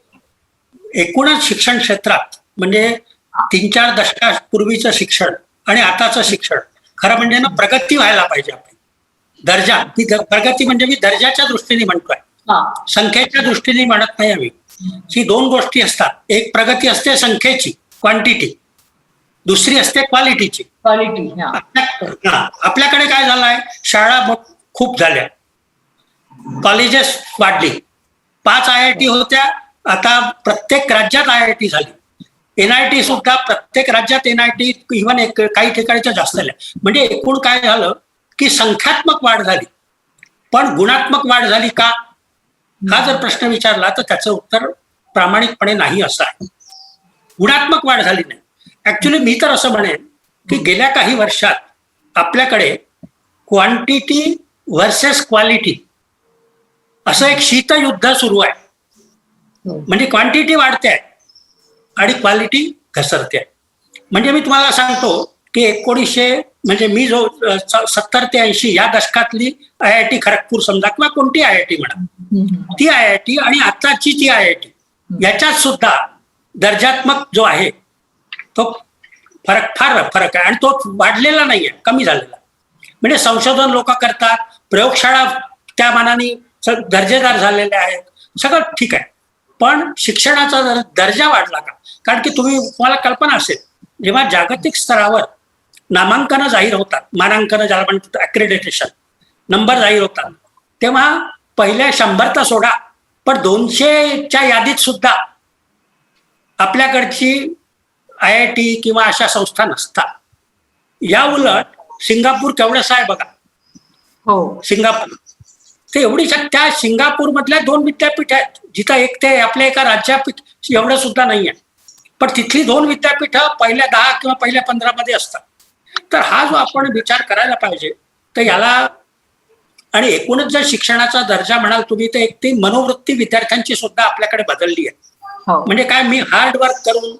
एकूणच शिक्षण क्षेत्रात म्हणजे 3-4 दशकापूर्वीचं शिक्षण आणि आताचं शिक्षण, खरं म्हणजे ना प्रगती व्हायला पाहिजे. आपली दर्जा, ती प्रगती म्हणजे मी दर्जाच्या दृष्टीने म्हणतोय, संख्येच्या दृष्टीने म्हणत नाही आम्ही. ही दोन गोष्टी असतात. एक प्रगती असते संख्येची, क्वांटिटी, दुसरी असते क्वालिटीची. आपल्याकडे काय झालंय, शाळा खूप झाल्या, कॉलेजेस वाढली, 5 IIT होत्या, आता प्रत्येक राज्यात IIT झाली. NIT सुद्धा प्रत्येक राज्यात NIT, इव्हन काही ठिकाणीच्या जास्त झाल्या. म्हणजे एकूण काय झालं की संख्यात्मक वाढ झाली, पण गुणात्मक वाढ झाली का, हा जर प्रश्न विचारला तर त्याचं उत्तर प्रामाणिकपणे नाही असं आहे. गुणात्मक वाढ झाली नाही. ऍक्च्युली मी तर असं म्हणेन की गेल्या काही वर्षात आपल्याकडे क्वांटिटी व्हर्सेस क्वालिटी असं एक शीतयुद्ध सुरू आहे. म्हणजे क्वांटिटी वाढते आहे आणि क्वालिटी घसरते आहे. म्हणजे मी तुम्हाला सांगतो की 1900 म्हणजे मी जो 70 ते 80 या दशकातली IIT खरगपूर समजा किंवा कोणती IIT म्हणा, ती IIT आणि आताची ती IIT याच्यात सुद्धा दर्जात्मक जो आहे तो फार फरक आहे. आणि तो वाढलेला नाहीये, कमी झालेला. म्हणजे संशोधन लोक करतात, प्रयोगशाळा त्या मानाने दर्जेदार झालेल्या आहेत, सगळं ठीक आहे. पण शिक्षणाचा दर्जा वाढला का? कारण की तुम्हाला कल्पना असेल, जेव्हा जागतिक स्तरावर नामांकन जाहीर होतात, मानांकन ज्याला म्हणतात, अक्रेडिटेशन नंबर जाहीर होतात, तेव्हा पहिल्या 100 तर सोडा, पण 200च्या यादीत सुद्धा आपल्याकडची IIT किंवा अशा संस्था नसतात. या उलट सिंगापूर केवढंसं आहे बघा. हो, सिंगापूर ते एवढी, त्या सिंगापूर मधल्या 2 विद्यापीठ आहेत जिथं एक ते आपल्या एका राज्यापीठ एवढं सुद्धा नाही आहे, पण तिथली 2 विद्यापीठं पहिल्या 10 किंवा पहिल्या 15 मध्ये असतात. तर हा जो आपण विचार करायला पाहिजे, तर याला, आणि एकूणच जर शिक्षणाचा दर्जा म्हणाल तुम्ही, तर एक ती मनोवृत्ती विद्यार्थ्यांची सुद्धा आपल्याकडे बदलली आहे. म्हणजे काय, मी हार्ड वर्क करून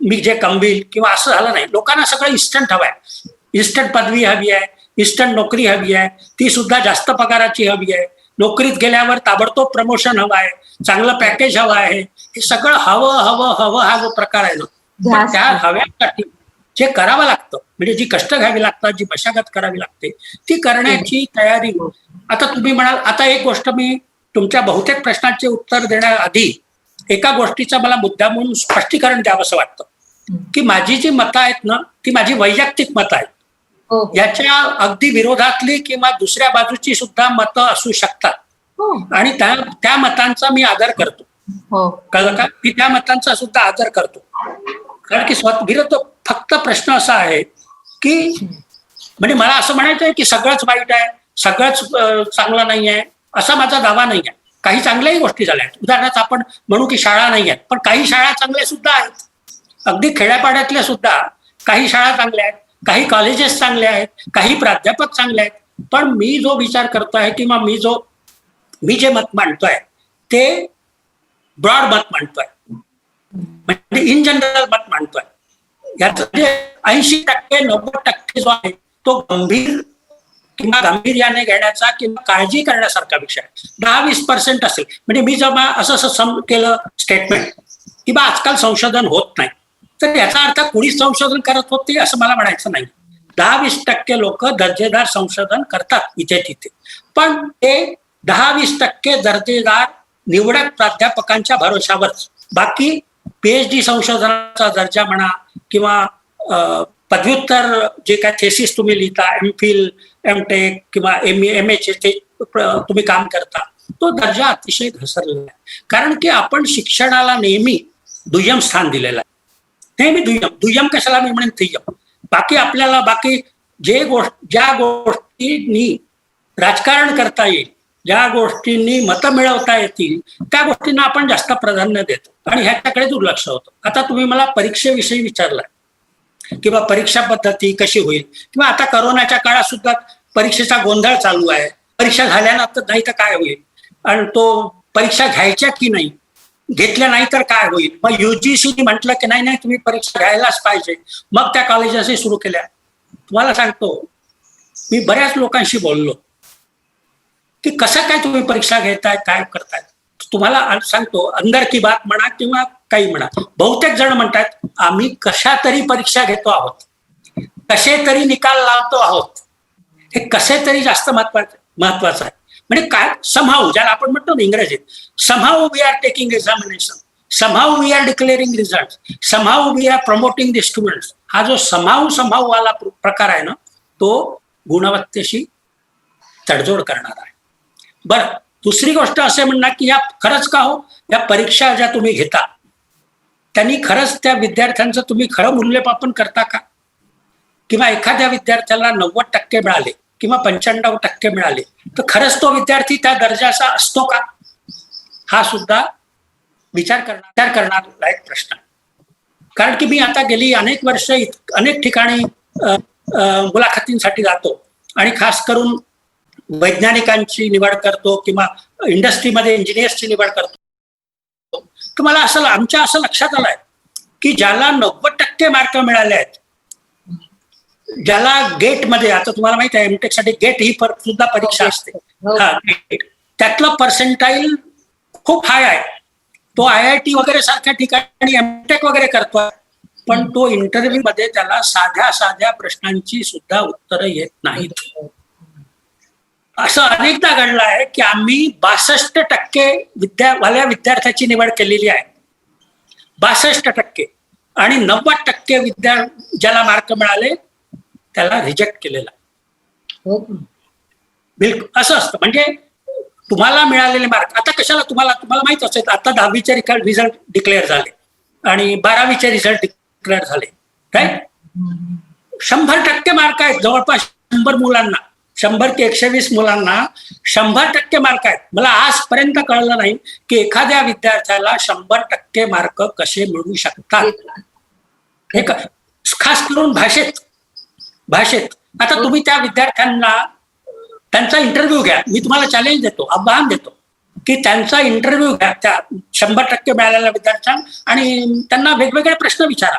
मी जे कमवील किंवा असं झालं नाही. लोकांना सगळं इन्स्टंट हवं आहे. इन्स्टंट पदवी हवी आहे, इन्स्टंट नोकरी हवी आहे, ती सुद्धा जास्त पगाराची हवी आहे, नोकरीत गेल्यावर ताबडतोब प्रमोशन हवं आहे, चांगलं पॅकेज हवं आहे. हे सगळं हवं हा जो प्रकार आहे ना, पण त्या हव्यासाठी जे करावं लागतं, म्हणजे जी कष्ट घ्यावी लागतात, जी मशागत करावी लागते, ती करण्याची तयारी. आता तुम्ही म्हणाल, आता एक गोष्ट मी तुमच्या बहुतेक प्रश्नांचे उत्तर देण्याआधी एका गोष्टीचा मला मुद्दा म्हणून स्पष्टीकरण द्यावंसं वाटतं, की माझी जी मतं आहेत ना, ती माझी वैयक्तिक मतं आहेत. याच्या अगदी विरोधातली किंवा दुसऱ्या बाजूची सुद्धा मतं असू शकतात आणि त्या मतांचा मी आदर करतो. कळलं का? मी त्या मतांचा सुद्धा आदर करतो. कारण की विरोध, फक्त प्रश्न असा आहे की, म्हणजे मला असं म्हणायचं आहे की सगळंच वाईट आहे, सगळंच चांगलं नाही आहे, असा माझा दावा नाही आहे. काही चांगल्याही गोष्टी झाल्या आहेत. उदाहरणार्थ आपण म्हणू की शाळा नाही आहेत, पण काही शाळा चांगल्या सुद्धा आहेत. अगदी खेड्यापाड्यातल्या सुद्धा काही शाळा चांगल्या आहेत, काही कॉलेजेस चांगले आहेत, काही प्राध्यापक चांगले आहेत. पण मी जो विचार करतोय किंवा मी जे मत मांडतोय ते ब्रॉड मत मांडतोय, म्हणजे इन जनरल मत मांडतोय. याचं म्हणजे 80% 90% जो आहे तो गंभीर किंवा गांभीर्याने घेण्याचा किंवा काळजी करण्यासारखा विषय आहे. 10-20% असेल. म्हणजे मी जेव्हा असं केलं स्टेटमेंट की बा आजकाल संशोधन होत नाही, तर याचा अर्थ कुणीच संशोधन करत होते असं मला म्हणायचं नाही. 10-20% लोक दर्जेदार संशोधन करतात इथे तिथे, पण ते 10-20% दर्जेदार निवडक प्राध्यापकांच्या भरोशावरच. बाकी PhD संशोधनाचा दर्जा म्हणा किंवा पदव्युत्तर जे काय थेसिस तुम्ही लिहिता, MPhil, MTech किंवा MA ते तुम्ही काम करता, तो दर्जा अतिशय घसरलेला आहे. कारण की आपण शिक्षणाला नेहमी दुय्यम स्थान दिलेलं आहे. नेहमी दुय्यम कशाला मी म्हणेन तिय्यम. बाकी आपल्याला बाकी ज्या गोष्टींनी राजकारण करता येईल, ज्या गोष्टींनी मतं मिळवता येतील, त्या गोष्टींना आपण जास्त प्राधान्य देतो आणि ह्याच्याकडे दुर्लक्ष होतं. आता तुम्ही मला परीक्षेविषयी विचारलाय किंवा परीक्षा पद्धती कशी होईल, किंवा आता करोनाच्या काळात सुद्धा परीक्षेचा गोंधळ चालू आहे. परीक्षा झाल्यानंतर नाही तर काय होईल, आणि तो परीक्षा घ्यायच्या की नाही, घेतल्या नाही तर काय होईल. मग UGC म्हटलं की नाही तुम्ही परीक्षा घ्यायलाच पाहिजे, मग त्या कॉलेजेसही सुरू केल्या. तुम्हाला सांगतो, मी बऱ्याच लोकांशी बोललो की कसं काय तुम्ही परीक्षा घेताय, काय करताय. तुम्हाला सांगतो, अंदर की बात म्हणा किंवा काही म्हणा, बहुतेक जण म्हणतात आम्ही कशा तरी परीक्षा घेतो आहोत, कसे तरी निकाल लावतो आहोत. हे कसे तरी जास्त महत्वाचं आहे. म्हणजे काय, समहाऊ ज्याला आपण म्हणतो ना इंग्रजीत, somehow we are taking examination, somehow we are declaring result, somehow we are promoting the students. हा जो समहाऊ वाला प्रकार आहे ना, तो गुणवत्तेशी तडजोड करणार आहे. बरं, दुसरी गोष्ट असे म्हणणार की या खरंच का हो, या परीक्षा ज्या तुम्ही घेता त्यांनी खरंच त्या विद्यार्थ्यांचं तुम्ही खरं मूल्यमापन करता का? किंवा एखाद्या विद्यार्थ्याला 90% मिळाले किंवा 95% मिळाले तर खरंच तो विद्यार्थी त्या दर्जाचा असतो का? हा सुद्धा विचार करणारा एक प्रश्न आहे. कारण की मी आता गेली अनेक वर्ष अनेक ठिकाणी मुलाखतींसाठी जातो आणि खास करून वैज्ञानिकांची निवड करतो किंवा इंडस्ट्रीमध्ये इंजिनियर्सची निवड करतो. तर मला असं लक्षात आलंय की ज्याला 90% मार्क मिळाले आहेत, ज्याला गेटमध्ये, आता तुम्हाला माहिती आहे MTech साठी गेट ही सुद्धा परीक्षा असते, त्यातलं पर्सेंटाईल खूप हाय आहे. तो IIT वगैरे सारख्या ठिकाणी MTech वगैरे करतोय, पण तो इंटरव्ह्यू मध्ये त्याला साध्या प्रश्नांची सुद्धा उत्तरं येत नाहीत. असं अनेकदा घडलं आहे की आम्ही 62% वाल्या विद्यार्थ्याची निवड केलेली आहे, 62%, आणि 90% ज्याला मार्क मिळाले त्याला रिजेक्ट केलेला. बिलकुल असं असतं. म्हणजे तुम्हाला मिळालेले मार्क, आता कशाला तुम्हाला माहित असेल, आता 10वीचे रिझल्ट डिक्लेअर झाले आणि 12वीचे रिझल्ट डिक्लेअर झाले, राईट. 100% मार्क आहेत जवळपास 100 मुलांना, 100 की 120 मुलांना 100% मार्क आहेत. मला आजपर्यंत कळलं नाही की एखाद्या विद्यार्थ्याला 100% मार्क कसे मिळू शकतात. हे खास करून भाषेत. आता तुम्ही त्या विद्यार्थ्यांना त्यांचा इंटरव्ह्यू घ्या. मी तुम्हाला चॅलेंज देतो, आव्हान देतो की त्यांचा इंटरव्ह्यू घ्या त्या 100% मिळालेल्या विद्यार्थ्यांना आणि त्यांना वेगवेगळे प्रश्न विचारा.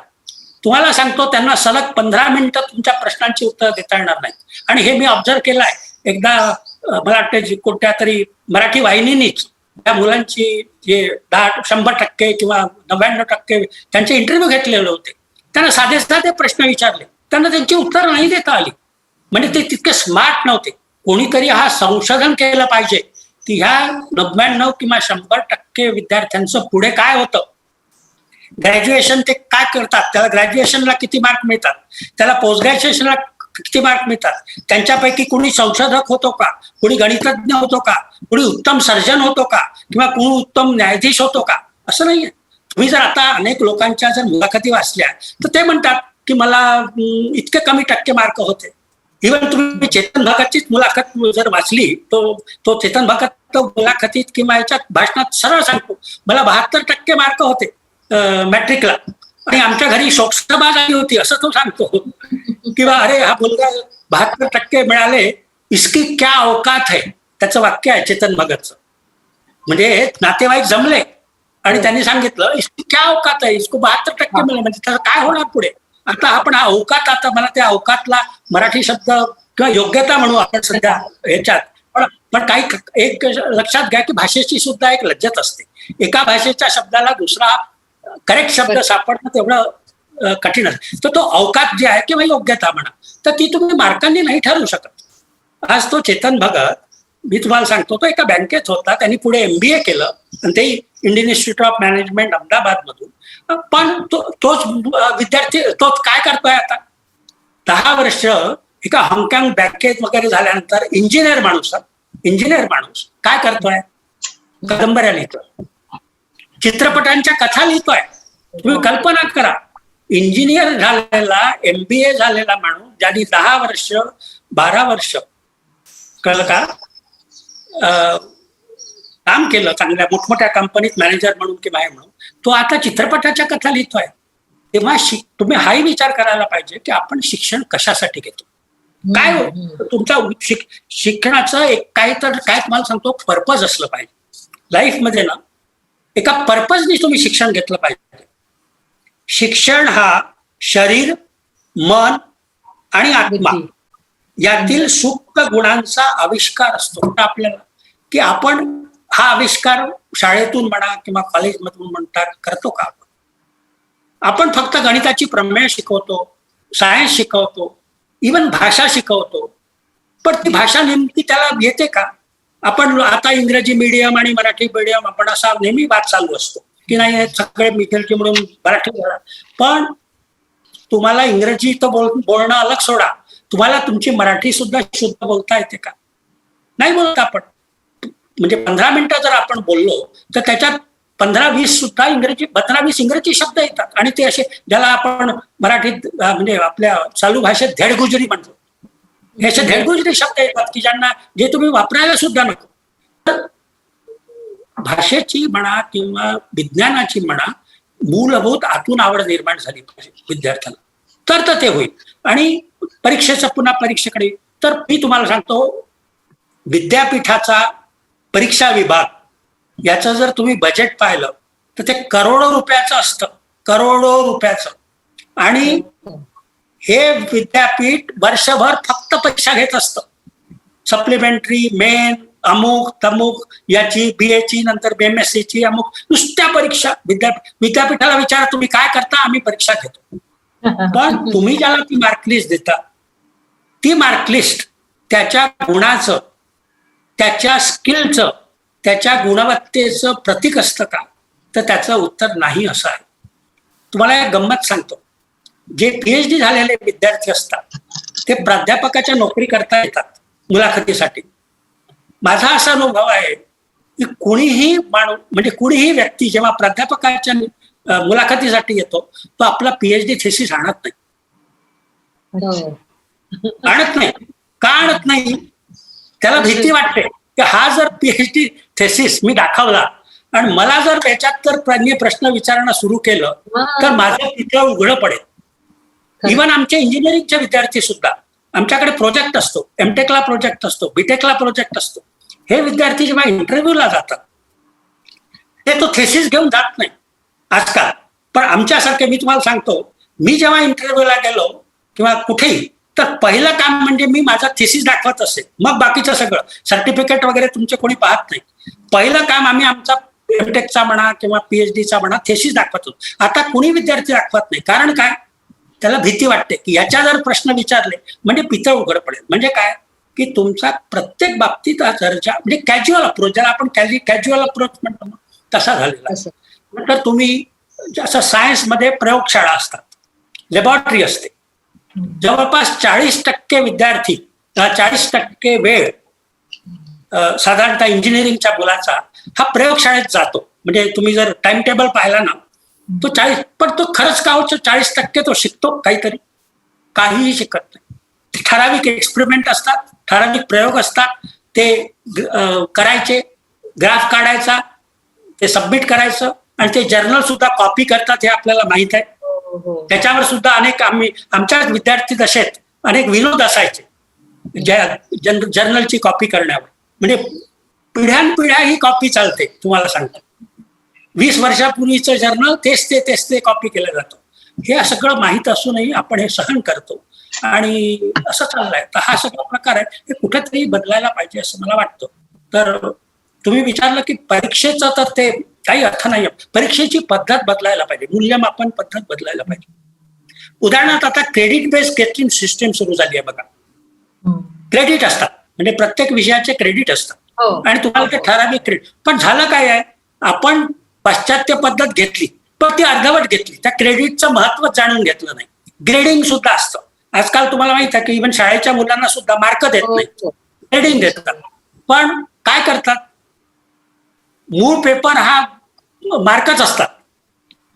तुम्हाला सांगतो, त्यांना सलग 15 मिनिटं तुमच्या प्रश्नांची उत्तर देता येणार नाही. आणि हे मी ऑब्झर्व केलं आहे. एकदा मला वाटतं कोणत्या तरी मराठी वाहिनीनीच त्या मुलांची जे 100% किंवा 99% त्यांचे इंटरव्ह्यू घेतलेले होते. त्यांना साधे प्रश्न विचारले, त्यांना त्यांची उत्तर नाही देता आली. म्हणजे ते तितके स्मार्ट नव्हते. कोणीतरी हा संशोधन केलं पाहिजे की ह्या 99 किंवा 100% विद्यार्थ्यांचं पुढे काय होतं, ग्रॅज्युएशन ते काय करतात, त्याला ग्रॅज्युएशनला किती मार्क मिळतात, त्याला पोस्ट ग्रॅज्युएशनला किती मार्क मिळतात, त्यांच्यापैकी कोणी संशोधक होतो का, कोणी गणितज्ञ होतो का, कोणी उत्तम सर्जन होतो का, किंवा कोणी उत्तम न्यायाधीश होतो का, असं नाहीये. तुम्ही जर आता अनेक लोकांच्या जर मुलाखती वाचल्या तर ते म्हणतात की मला इतके कमी टक्के मार्क होते. इव्हन तुम्ही चेतन भगतचीच मुलाखत जर वाचली, तो चेतन भगत मुलाखतीत किंवा याच्यात भाषणात सरळ सांगतो, मला 72% मार्क होते मॅट्रिकला आणि आमच्या घरी शोकसभा झाली होती, असं तो सांगतो. किंवा अरे हा मुलगा 72% मिळाले, इसकी क्या औकात है, त्याचं वाक्य आहे चेतन भगतचं. म्हणजे नातेवाईक जमले आणि त्यांनी सांगितलं इसकी क्या औकात है, इसको 72% मिळाले, म्हणजे त्याचं काय होणार पुढे, आता आपण हा अवकात, आता मला त्या अवकातला मराठी शब्द किंवा योग्यता म्हणू आपण सध्या ह्याच्यात, पण काही एक लक्षात घ्या की भाषेची सुद्धा एक लज्जत असते. एका भाषेच्या शब्दाला दुसरा करेक्ट शब्द सापडणं तेवढं कठीण असतं. तर तो अवकात जे आहे किंवा योग्यता म्हणा, तर ती तुम्ही मार्कांनी नाही ठरवू शकत. आज तो चेतन भगत, मी तुम्हाला सांगतो, तो एका बँकेत होता, त्यांनी पुढे MBA केलं आणि ते Indian institute of management Ahmedabad मधून. पण तोच विद्यार्थी तोच काय करतोय आता, 10 वर्ष एका हाँगकाँग बँकेत वगैरे झाल्यानंतर इंजिनियर माणूस काय करतोय, कादंबऱ्या लिहितोय, चित्रपटांच्या कथा लिहितोय. तुम्ही कल्पना करा, इंजिनियर झालेला, MBA झालेला माणूस, ज्यांनी 10 वर्ष 12 वर्ष कळलं का काम केलं, चांगल्या मोठमोठ्या कंपनीत मॅनेजर म्हणून किंवा हे म्हणून, तो आता चित्रपटाच्या कथा लिहितोय. तेव्हा तुम्ही हाही विचार करायला पाहिजे की आपण शिक्षण कशासाठी घेतो, काय तुमचा शिक्षणाचं एक काय तुम्हाला सांगतो, पर्पज असलं पाहिजे लाईफमध्ये ना. एका पर्पजनी तुम्ही शिक्षण घेतलं पाहिजे. शिक्षण हा शरीर, मन आणि आत्मा यातील सुप्त गुणांचा आविष्कार असतो आपल्याला, की आपण हा आविष्कार शाळेतून म्हणा किंवा कॉलेजमधून म्हणतात करतो का आपण फक्त गणिताची प्रमेय शिकवतो, सायन्स शिकवतो, इवन भाषा शिकवतो, पण ती भाषा नेमकी त्याला येते का. आपण आता इंग्रजी मीडियम आणि मराठी मीडियम आपण असा नेहमी वाद चालू असतो की नाही सगळे मिळतील म्हणून मराठी बोला, पण तुम्हाला इंग्रजी तर बोलणं अलग सोडा, तुम्हाला तुमची मराठी सुद्धा शुद्ध बोलता येते का, नाही बोलत आपण. म्हणजे 15 मिनिटं जर आपण बोललो तर त्याच्यात 15-20 सुद्धा 15-20 इंग्रजी शब्द येतात, आणि ते असे ज्याला आपण मराठीत म्हणजे आपल्या चालू भाषेत धेडगुजरी म्हणतो, हे असे धेडगुजरी शब्द येतात की ज्यांना जे तुम्ही वापरायला सुद्धा नको. तर भाषेची म्हणा किंवा विज्ञानाची म्हणा मूलभूत आतून आवड निर्माण झाली पाहिजे विद्यार्थ्यांना, तर ते होईल. आणि परीक्षेचं पुन्हा परीक्षेकडे, तर मी तुम्हाला सांगतो, विद्यापीठाचा परीक्षा विभाग याचं जर तुम्ही बजेट पाहिलं तर ते करोडो रुपयाचं असतं, करोडो रुपयाचं. आणि हे विद्यापीठ वर्षभर फक्त परीक्षा घेत असतं, सप्लिमेंटरी, मेन, अमुक तमुक याची, BA ची, नंतर BMSc ची, अमुक नुसत्या परीक्षा. विद्यापीठाला विचारा तुम्ही काय करता, आम्ही परीक्षा घेतो. पण तुम्ही ज्याला ती मार्कलिस्ट देता, ती मार्कलिस्ट त्याच्या गुणाचं, त्याच्या स्किलचं, त्याच्या गुणवत्तेचं प्रतीक असतं का, तर त्याचं उत्तर नाही असं आहे. तुम्हाला एक गंमत सांगतो, जे PhD झालेले विद्यार्थी असतात ते प्राध्यापकाच्या नोकरी करता येतात मुलाखतीसाठी. माझा असा अनुभव आहे की कुणीही माणूस, म्हणजे कुणीही व्यक्ती जेव्हा प्राध्यापकाच्या मुलाखतीसाठी येतो तो आपला PhD थेसिस आणत नाही. का आणत नाही, त्याला भीती वाटते की हा जर PhD थेसिस मी दाखवला आणि मला जर त्याच्यात तर प्रश्न विचारणं सुरू केलं तर माझं तिथं उघडं पडेल. इव्हन आमचे इंजिनिअरिंगचे विद्यार्थी सुद्धा, आमच्याकडे प्रोजेक्ट असतो, MTechला प्रोजेक्ट असतो, BTechला प्रोजेक्ट असतो. हे विद्यार्थी जेव्हा इंटरव्ह्यूला जातात ते तो थेसिस घेऊन जात नाही आजकाल. पण आमच्यासारखे, मी तुम्हाला सांगतो, मी जेव्हा इंटरव्ह्यूला गेलो किंवा कुठेही, तर पहिलं काम म्हणजे मी माझा थेसिस दाखवत असे, मग बाकीचं सगळं सर्टिफिकेट वगैरे तुमचे कोणी पाहत नाही. पहिलं काम आम्ही आमचा MTechचा म्हणा किंवा PhDचा म्हणा थेसिस दाखवतो. आता कुणी विद्यार्थी दाखवत नाही. कारण काय, त्याला भीती वाटते की याच्या जर प्रश्न विचारले म्हणजे पितळ उघड पडेल. म्हणजे काय की तुमचा प्रत्येक बाबतीत दर्जा, म्हणजे कॅज्युअल अप्रोच, ज्याला आपण कॅज्युअल अप्रोच म्हणतो तसा झालेला. तर तुम्ही जसं सायन्समध्ये प्रयोगशाळा असतात, लॅबॉरेटरी असते, जवळपास 40% विद्यार्थी, 40% वेळ साधारणतः इंजिनिअरिंगच्या मुलाचा हा प्रयोगशाळेत जातो. म्हणजे तुम्ही जर टाइम टेबल पाहिला ना, तो 40, पण तो खरंच का 40% तो शिकतो काहीतरी, काहीही शिकत नाही. ठराविक एक्सपेरिमेंट असतात, ठराविक प्रयोग असतात, ते करायचे, ग्राफ काढायचा, ते सबमिट करायचं, आणि ते जर्नल सुद्धा कॉपी करतात हे आपल्याला माहित आहे. त्याच्यावर सुद्धा अनेक आमच्या विद्यार्थी दशेत अनेक विनोद असायचे जर्नलची कॉपी करण्यावर. म्हणजे पिढ्यानपिढ्या ही कॉपी चालते. तुम्हाला सांगतो, 20 वर्षापूर्वीचं जर्नल तेच ते कॉपी केलं जातं. हे सगळं माहीत असूनही आपण हे सहन करतो आणि असं चाललंय. तर हा सगळा प्रकार आहे, हे कुठेतरी बदलायला पाहिजे असं मला वाटतं. तर तुम्ही विचारलं की परीक्षेचं, तर ते काही अर्थ नाही. परीक्षेची पद्धत बदलायला पाहिजे, मूल्यमापन पद्धत बदलायला पाहिजे. उदाहरणार्थ आता क्रेडिट बेस्ड टेस्टिंग सिस्टीम सुरू झाली आहे बघा. क्रेडिट असतात, म्हणजे प्रत्येक विषयाचे क्रेडिट असतात हो. आणि तुम्हाला ते ठराविक क्रेडिट. पण झालं काय आहे, आपण पाश्चात्य पद्धत घेतली पण ती अर्धवट घेतली, त्या क्रेडिटचं महत्व जाणून घेतलं नाही. ग्रेडिंग सुद्धा असतं आजकाल, तुम्हाला माहित आहे की इव्हन शाळेच्या मुलांना सुद्धा मार्क देत हो, नाही, हो. ग्रेडिंग देतात. पण काय करतात, मूळ पेपर हा मार्कच असतात.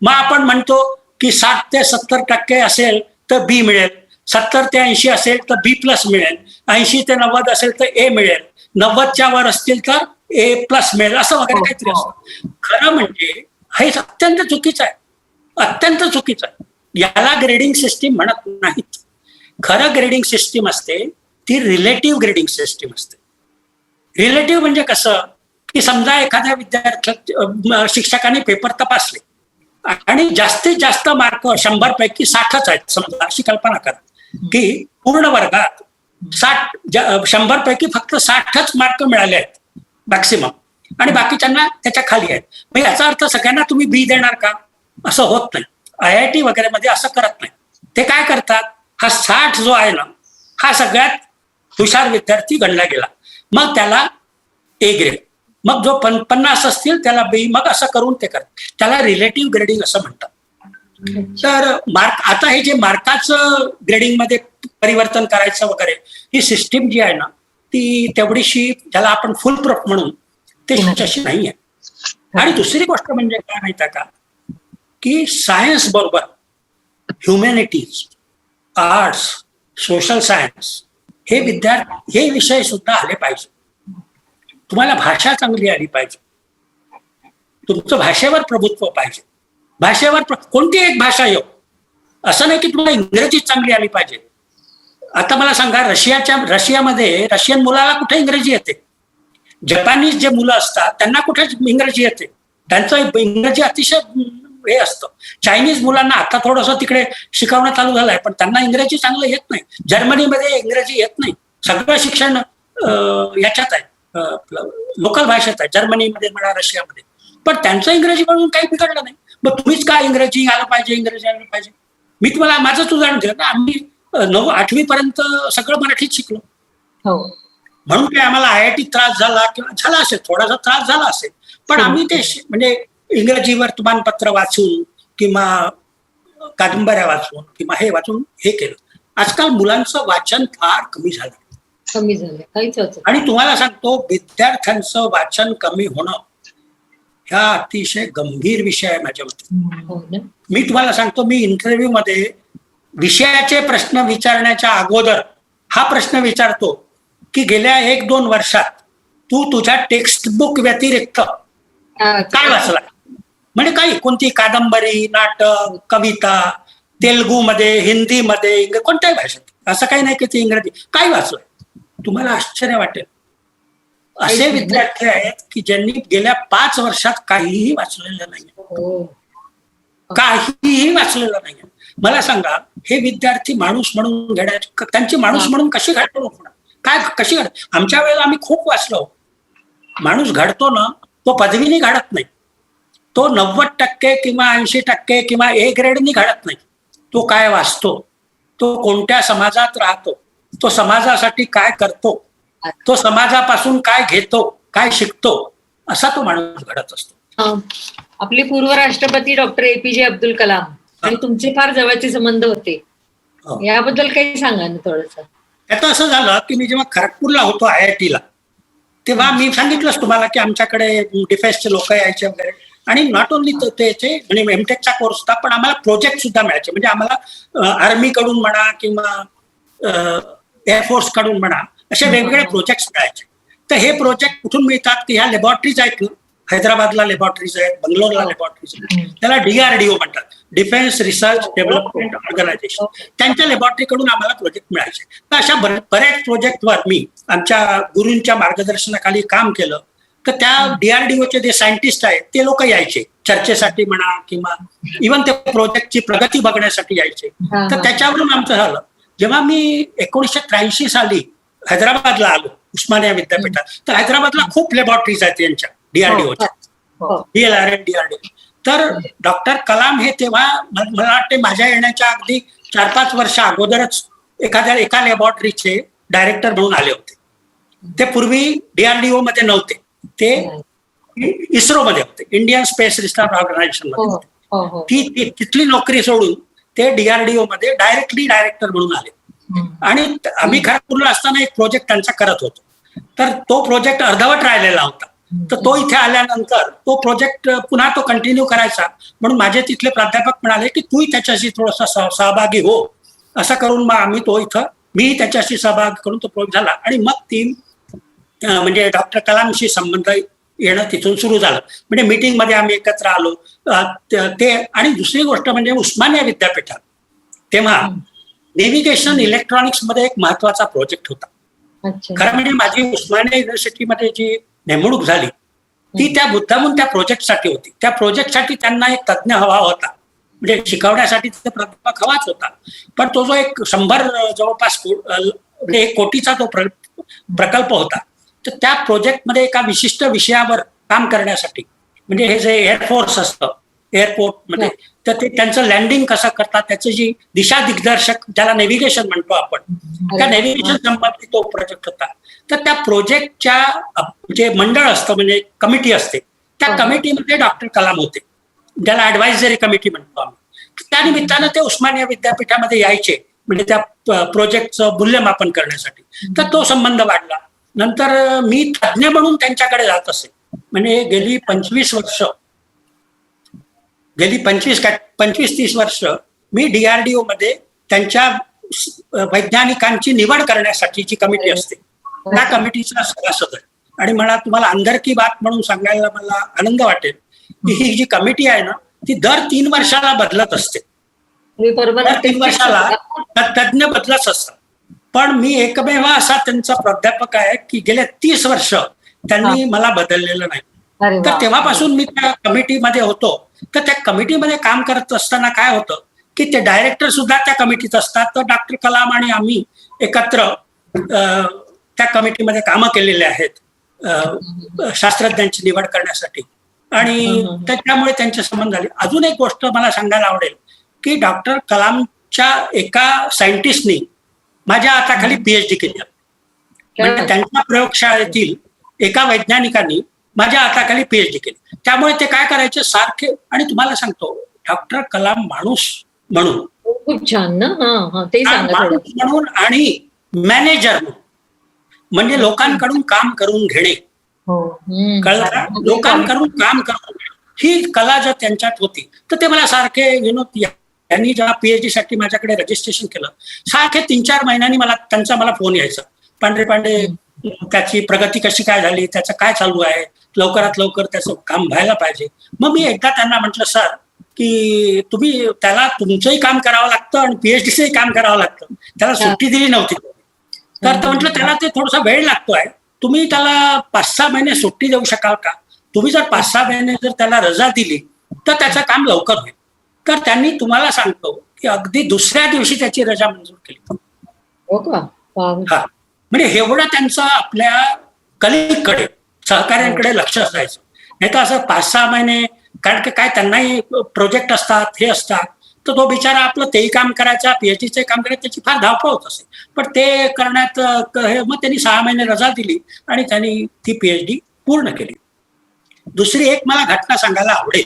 मग आपण म्हणतो की 60 ते 70% असेल तर बी मिळेल, 70 ते 80 असेल तर बी प्लस मिळेल, 80 ते 90 असेल तर ए मिळेल, 90च्या वर असतील तर ए प्लस मिळेल, असं वगैरे काहीतरी असतं. खरं म्हणजे हे अत्यंत चुकीचं आहे, अत्यंत चुकीचं आहे. याला ग्रेडिंग सिस्टीम म्हणत नाहीत. खरं ग्रेडिंग सिस्टीम असते ती रिलेटिव्ह ग्रेडिंग सिस्टीम असते. रिलेटिव्ह म्हणजे कसं, की समजा एखाद्या विद्यार्थी शिक्षकाने पेपर तपासले आणि जास्तीत जास्त मार्क 100 पैकी 60च आहेत समजा, अशी कल्पना करा की पूर्ण वर्गात 100 पैकी फक्त 60च मार्क मिळाले आहेत मॅक्सिमम, आणि बाकीच्यांना त्याच्या खाली आहेत. मग याचा अर्थ सगळ्यांना तुम्ही बी देणार का, असं होत नाही. IIT वगैरे मध्ये असं करत नाही. ते काय करतात, हा 60 जो आहे ना, हा सगळ्यात हुशार विद्यार्थी गणला गेला, मग त्याला ए ग्रेड, मग जो 50 असतील त्याला बी, मग असं करून ते करतात. त्याला रिलेटिव्ह ग्रेडिंग असं म्हणतात. तर मार्क, आता हे जे मार्काचं ग्रेडिंग मध्ये परिवर्तन करायचं वगैरे, ही सिस्टीम जी आहे ना, ती तेवढीशी, ज्याला आपण फुल प्रूफ म्हणून, ते तशी नाही आहे. आणि दुसरी गोष्ट म्हणजे काय माहिती का, की सायन्स बरोबर ह्युमॅनिटीज, आर्ट्स, सोशल सायन्स हे हे विषय सुद्धा आले पाहिजे. तुम्हाला भाषा चांगली आली पाहिजे, तुमचं भाषेवर प्रभुत्व पाहिजे. भाषेवर कोणती एक भाषा येऊ, असं नाही की तुम्हाला इंग्रजी चांगली आली पाहिजे. आता मला सांगा, रशियामध्ये रशियन मुलाला कुठे इंग्रजी येते? जपानीज जे मुलं असतात त्यांना कुठे इंग्रजी येते? त्यांचं इंग्रजी अतिशय हे असतं. चायनीज मुलांना आता थोडंसं तिकडे शिकवणं चालू झालंय, पण त्यांना इंग्रजी चांगलं येत नाही. जर्मनीमध्ये इंग्रजी येत नाही, सगळं शिक्षण याच्यात आहे, लोकल भाषेत आहे, जर्मनीमध्ये म्हणा, रशियामध्ये. पण त्यांचं इंग्रजी म्हणून काही बिघडलं नाही. मग तुम्हीच का इंग्रजी आलं पाहिजे, इंग्रजी आलं पाहिजे? मी तुम्हाला माझंच उदाहरण दिलं ना, आम्ही 9-8वी पर्यंत सगळं मराठीत शिकलो, म्हणून काय आम्हाला IIT त्रास झाला किंवा झाला असेल, थोडासा त्रास झाला असेल, पण आम्ही ते म्हणजे इंग्रजी वर्तमानपत्र वाचून किंवा कादंबऱ्या वाचून किंवा हे वाचून हे केलं. आजकाल मुलांचं वाचन फार कमी झालं, काहीच वाचत. आणि तुम्हाला सांगतो, विद्यार्थ्यांचं वाचन कमी होणं हा अतिशय गंभीर विषय आहे माझ्या मते. मी तुम्हाला सांगतो, मी इंटरव्ह्यू मध्ये विषयाचे प्रश्न विचारण्याच्या अगोदर हा प्रश्न विचारतो की गेल्या 1-2 वर्षात तू तुझ्या टेक्स्टबुक व्यतिरिक्त काय वाचला, म्हणजे काही कोणती कादंबरी, नाटक, कविता, तेलुगूमध्ये, हिंदीमध्ये, कोणत्याही भाषेत, असं काही नाही की ते इंग्रजी, काय वाचलंय. तुम्हाला आश्चर्य वाटेल, असे विद्यार्थी आहेत की ज्यांनी गेल्या 5 वर्षात काहीही वाचलेलं नाही, काहीही वाचलेलं नाही. मला सांगा, हे विद्यार्थी माणूस म्हणून घेण्याची, त्यांची माणूस म्हणून कशी घडवणूक होणार, काय कशी घड. आमच्या वेळेला आम्ही खूप वाचलो. माणूस घडतो ना, तो पदवीने घडत नाही, तो 90% किंवा 80% किंवा ए ग्रेडनी घडत नाही. तो काय वाचतो, तो कोणत्या समाजात राहतो, तो समाजासाठी काय करतो, तो समाजापासून काय घेतो, काय शिकतो, असा तो माणूस घडत असतो. आपले पूर्व राष्ट्रपती डॉक्टर APJ अब्दुल कलाम आणि तुमचे फार जवळचे संबंध होते, याबद्दल काही सांगा ना थोडंसं. आता असं झालं की मी जेव्हा खरगपूरला होतो IIT ला, तेव्हा मी सांगितलंच तुम्हाला की आमच्याकडे डिफेन्सचे लोक यायचे वगैरे, आणि नॉट ओनली त्याचे म्हणजे एमटेकचा कोर्स होता, पण आम्हाला प्रोजेक्ट सुद्धा मिळायचे. म्हणजे आम्हाला आर्मी कडून म्हणा किंवा एअरफोर्स कडून म्हणा, असे वेगवेगळे प्रोजेक्ट मिळायचे. तर हे प्रोजेक्ट कुठून मिळतात की ह्या लॅबॉरेटरीज आहेत ना, हैदराबादला लॅबॉरेटरीज आहेत, बंगलोरला लॅबॉरेटरीज आहेत, त्याला DRDO म्हणतात, डिफेन्स रिसर्च डेव्हलपमेंट ऑर्गनायझेशन. त्यांच्या लॅबॉरेटरीकडून आम्हाला प्रोजेक्ट मिळायचे. तर अशा बऱ्याच प्रोजेक्टवर मी आमच्या गुरूंच्या मार्गदर्शनाखाली काम केलं. तर त्या DRDOचे जे सायंटिस्ट आहेत ते लोक यायचे चर्चेसाठी म्हणा किंवा इव्हन ते प्रोजेक्टची प्रगती बघण्यासाठी यायचे. तर त्याच्यावरून आमचं झालं. जेव्हा मी 1983 साली हैदराबादला आलो उस्मानिया विद्यापीठात, तर हैदराबादला खूप लॅबॉरेटरीज आहेत यांच्या DRDOच्या, DLRM DRDO. तर डॉक्टर कलाम हे तेव्हा मला वाटते माझ्या येण्याच्या अगदी 4-5 वर्ष अगोदरच एका लॅबॉरेटरीचे डायरेक्टर म्हणून आले होते. ते पूर्वी DRDO मध्ये नव्हते, ते इस्रो मध्ये होते, इंडियन स्पेस रिसर्च ऑर्गनायझेशन मध्ये होते. तिथली नोकरी सोडून ते DRDO मध्ये डायरेक्टर म्हणून आले. आणि आम्ही खरगपूरला असताना एक प्रोजेक्ट त्यांचा करत होतो. तर तो प्रोजेक्ट अर्धवट राहिलेला होता. तर तो इथे आल्यानंतर तो प्रोजेक्ट पुन्हा तो कंटिन्यू करायचा म्हणून माझे तिथले प्राध्यापक म्हणाले की तूही त्याच्याशी थोडासा सहभागी हो. असं करून मग आम्ही मी त्याच्याशी सहभाग करून तो प्रोजेक्ट झाला. आणि मग ती म्हणजे डॉक्टर कलामशी संबंध येणं तिथून सुरू झालं. म्हणजे मीटिंग मध्ये आम्ही एकत्र आलो ते. आणि दुसरी गोष्ट म्हणजे उस्मानिया विद्यापीठात तेव्हा नेव्हिगेशन इलेक्ट्रॉनिक्स मध्ये एक महत्वाचा प्रोजेक्ट होता. खरं म्हणजे माझी उस्मानिया युनिव्हर्सिटीमध्ये जी नेमणूक झाली ती त्या मुद्दामून त्या प्रोजेक्टसाठी होती. त्या प्रोजेक्टसाठी त्यांना एक तज्ज्ञ हवा होता, म्हणजे शिकवण्यासाठी प्राध्यापक हवाच होता. पण तो जो एक 100 जवळपास 1 कोटीचा तो प्रकल्प होता. तर त्या प्रोजेक्टमध्ये एका विशिष्ट विषयावर काम करण्यासाठी, म्हणजे हे जे एअरफोर्स असतं एअरपोर्टमध्ये, तर ते त्यांचं लँडिंग कसं करतात त्याची जी दिशा दिग्दर्शक ज्याला नेव्हिगेशन म्हणतो आपण, त्या नेव्हिगेशन संबंधित तो प्रोजेक्ट होता. तर त्या प्रोजेक्टच्या जे मंडळ असतं म्हणजे कमिटी असते, त्या कमिटीमध्ये डॉक्टर कलाम होते, ज्याला ऍडवायझरी कमिटी म्हणतो आम्ही. त्या निमित्तानं ते उस्मानिया विद्यापीठामध्ये यायचे, म्हणजे त्या प्रोजेक्टचं मूल्यमापन करण्यासाठी. तर तो संबंध वाढला. नंतर मी तज्ज्ञ म्हणून त्यांच्याकडे जात असे. म्हणजे गेली 25-30 वर्ष मी DRDO मध्ये त्यांच्या वैज्ञानिकांची निवड करण्यासाठी जी कमिटी असते त्या कमिटीचा सभासद आहे. आणि मला तुम्हाला अंदर की बात म्हणून सांगायला मला आनंद वाटेल की ही जी कमिटी आहे ना ती दर 3 वर्षाला बदलत असते. दर 3 वर्षाला तज्ज्ञ बदलत असतात. पण मी एकमेव असा त्यांचा प्राध्यापक आहे की गेल्या 30 वर्ष त्यांनी मला बदललेलं नाही. तर तेव्हापासून मी त्या कमिटीमध्ये होतो. तर त्या कमिटीमध्ये काम करत असताना काय होतं की ते डायरेक्टर सुद्धा त्या कमिटीत असतात. तर डॉक्टर कलाम आणि आम्ही एकत्र त्या कमिटीमध्ये कामं केलेले आहेत शास्त्रज्ञांची निवड करण्यासाठी. आणि त्याच्यामुळे त्यांचे संबंध झाले. अजून एक गोष्ट मला सांगायला आवडेल की डॉक्टर कलामच्या एका सायंटिस्टनी माझ्या हाताखाली PhD केली. म्हणजे त्यांच्या प्रयोगशाळेतील एका वैज्ञानिकांनी माझ्या हाताखाली PhD केली. त्यामुळे ते काय करायचे सारखे. आणि तुम्हाला सांगतो डॉक्टर कलाम माणूस म्हणून खूप छान ना, ते माणूस म्हणून आणि मॅनेजर म्हणून, म्हणजे लोकांकडून काम करून घेणे, कळलं का? लोकांकडून काम करून ही कला जर त्यांच्यात होती तर ते मला सारखे त्यांनी जेव्हा PhD साठी माझ्याकडे रजिस्ट्रेशन केलं सारखे 3-4 महिन्यांनी मला फोन यायचा, पांढरे त्याची प्रगती कशी काय झाली, त्याचं काय चालू आहे, लवकरात लवकर त्याचं काम व्हायला पाहिजे. मग मी एकदा त्यांना म्हटलं सर की त्याला तुमचंही काम करावं लागतं आणि PhDचंही काम करावं लागतं, त्याला सुट्टी दिली नव्हती. तर म्हटलं त्याला ते थोडासा वेळ लागतोय, तुम्ही त्याला 5-6 महिने सुट्टी देऊ शकाल का? तुम्ही जर 5-6 महिने जर त्याला रजा दिली तर त्याचं काम लवकर होईल. तर त्यांनी तुम्हाला सांगतो की अगदी दुसऱ्या दिवशी त्याची रजा मंजूर केली. हा, म्हणजे एवढं त्यांचं आपल्या कलिगकडे सहकार्यांकडे लक्ष असायचं. नाही तर असं 5-6 महिने, कारण की काय त्यांनाही प्रोजेक्ट असतात, हे असतात, तर तो बिचारा आपलं तेही काम करायचा, PhDचे काम करायचं, त्याची फार धावपळ होत असे. पण ते करण्यात मग त्यांनी 6 महिने रजा दिली आणि त्यांनी ती PhD पूर्ण केली. दुसरी एक मला घटना सांगायला आवडेल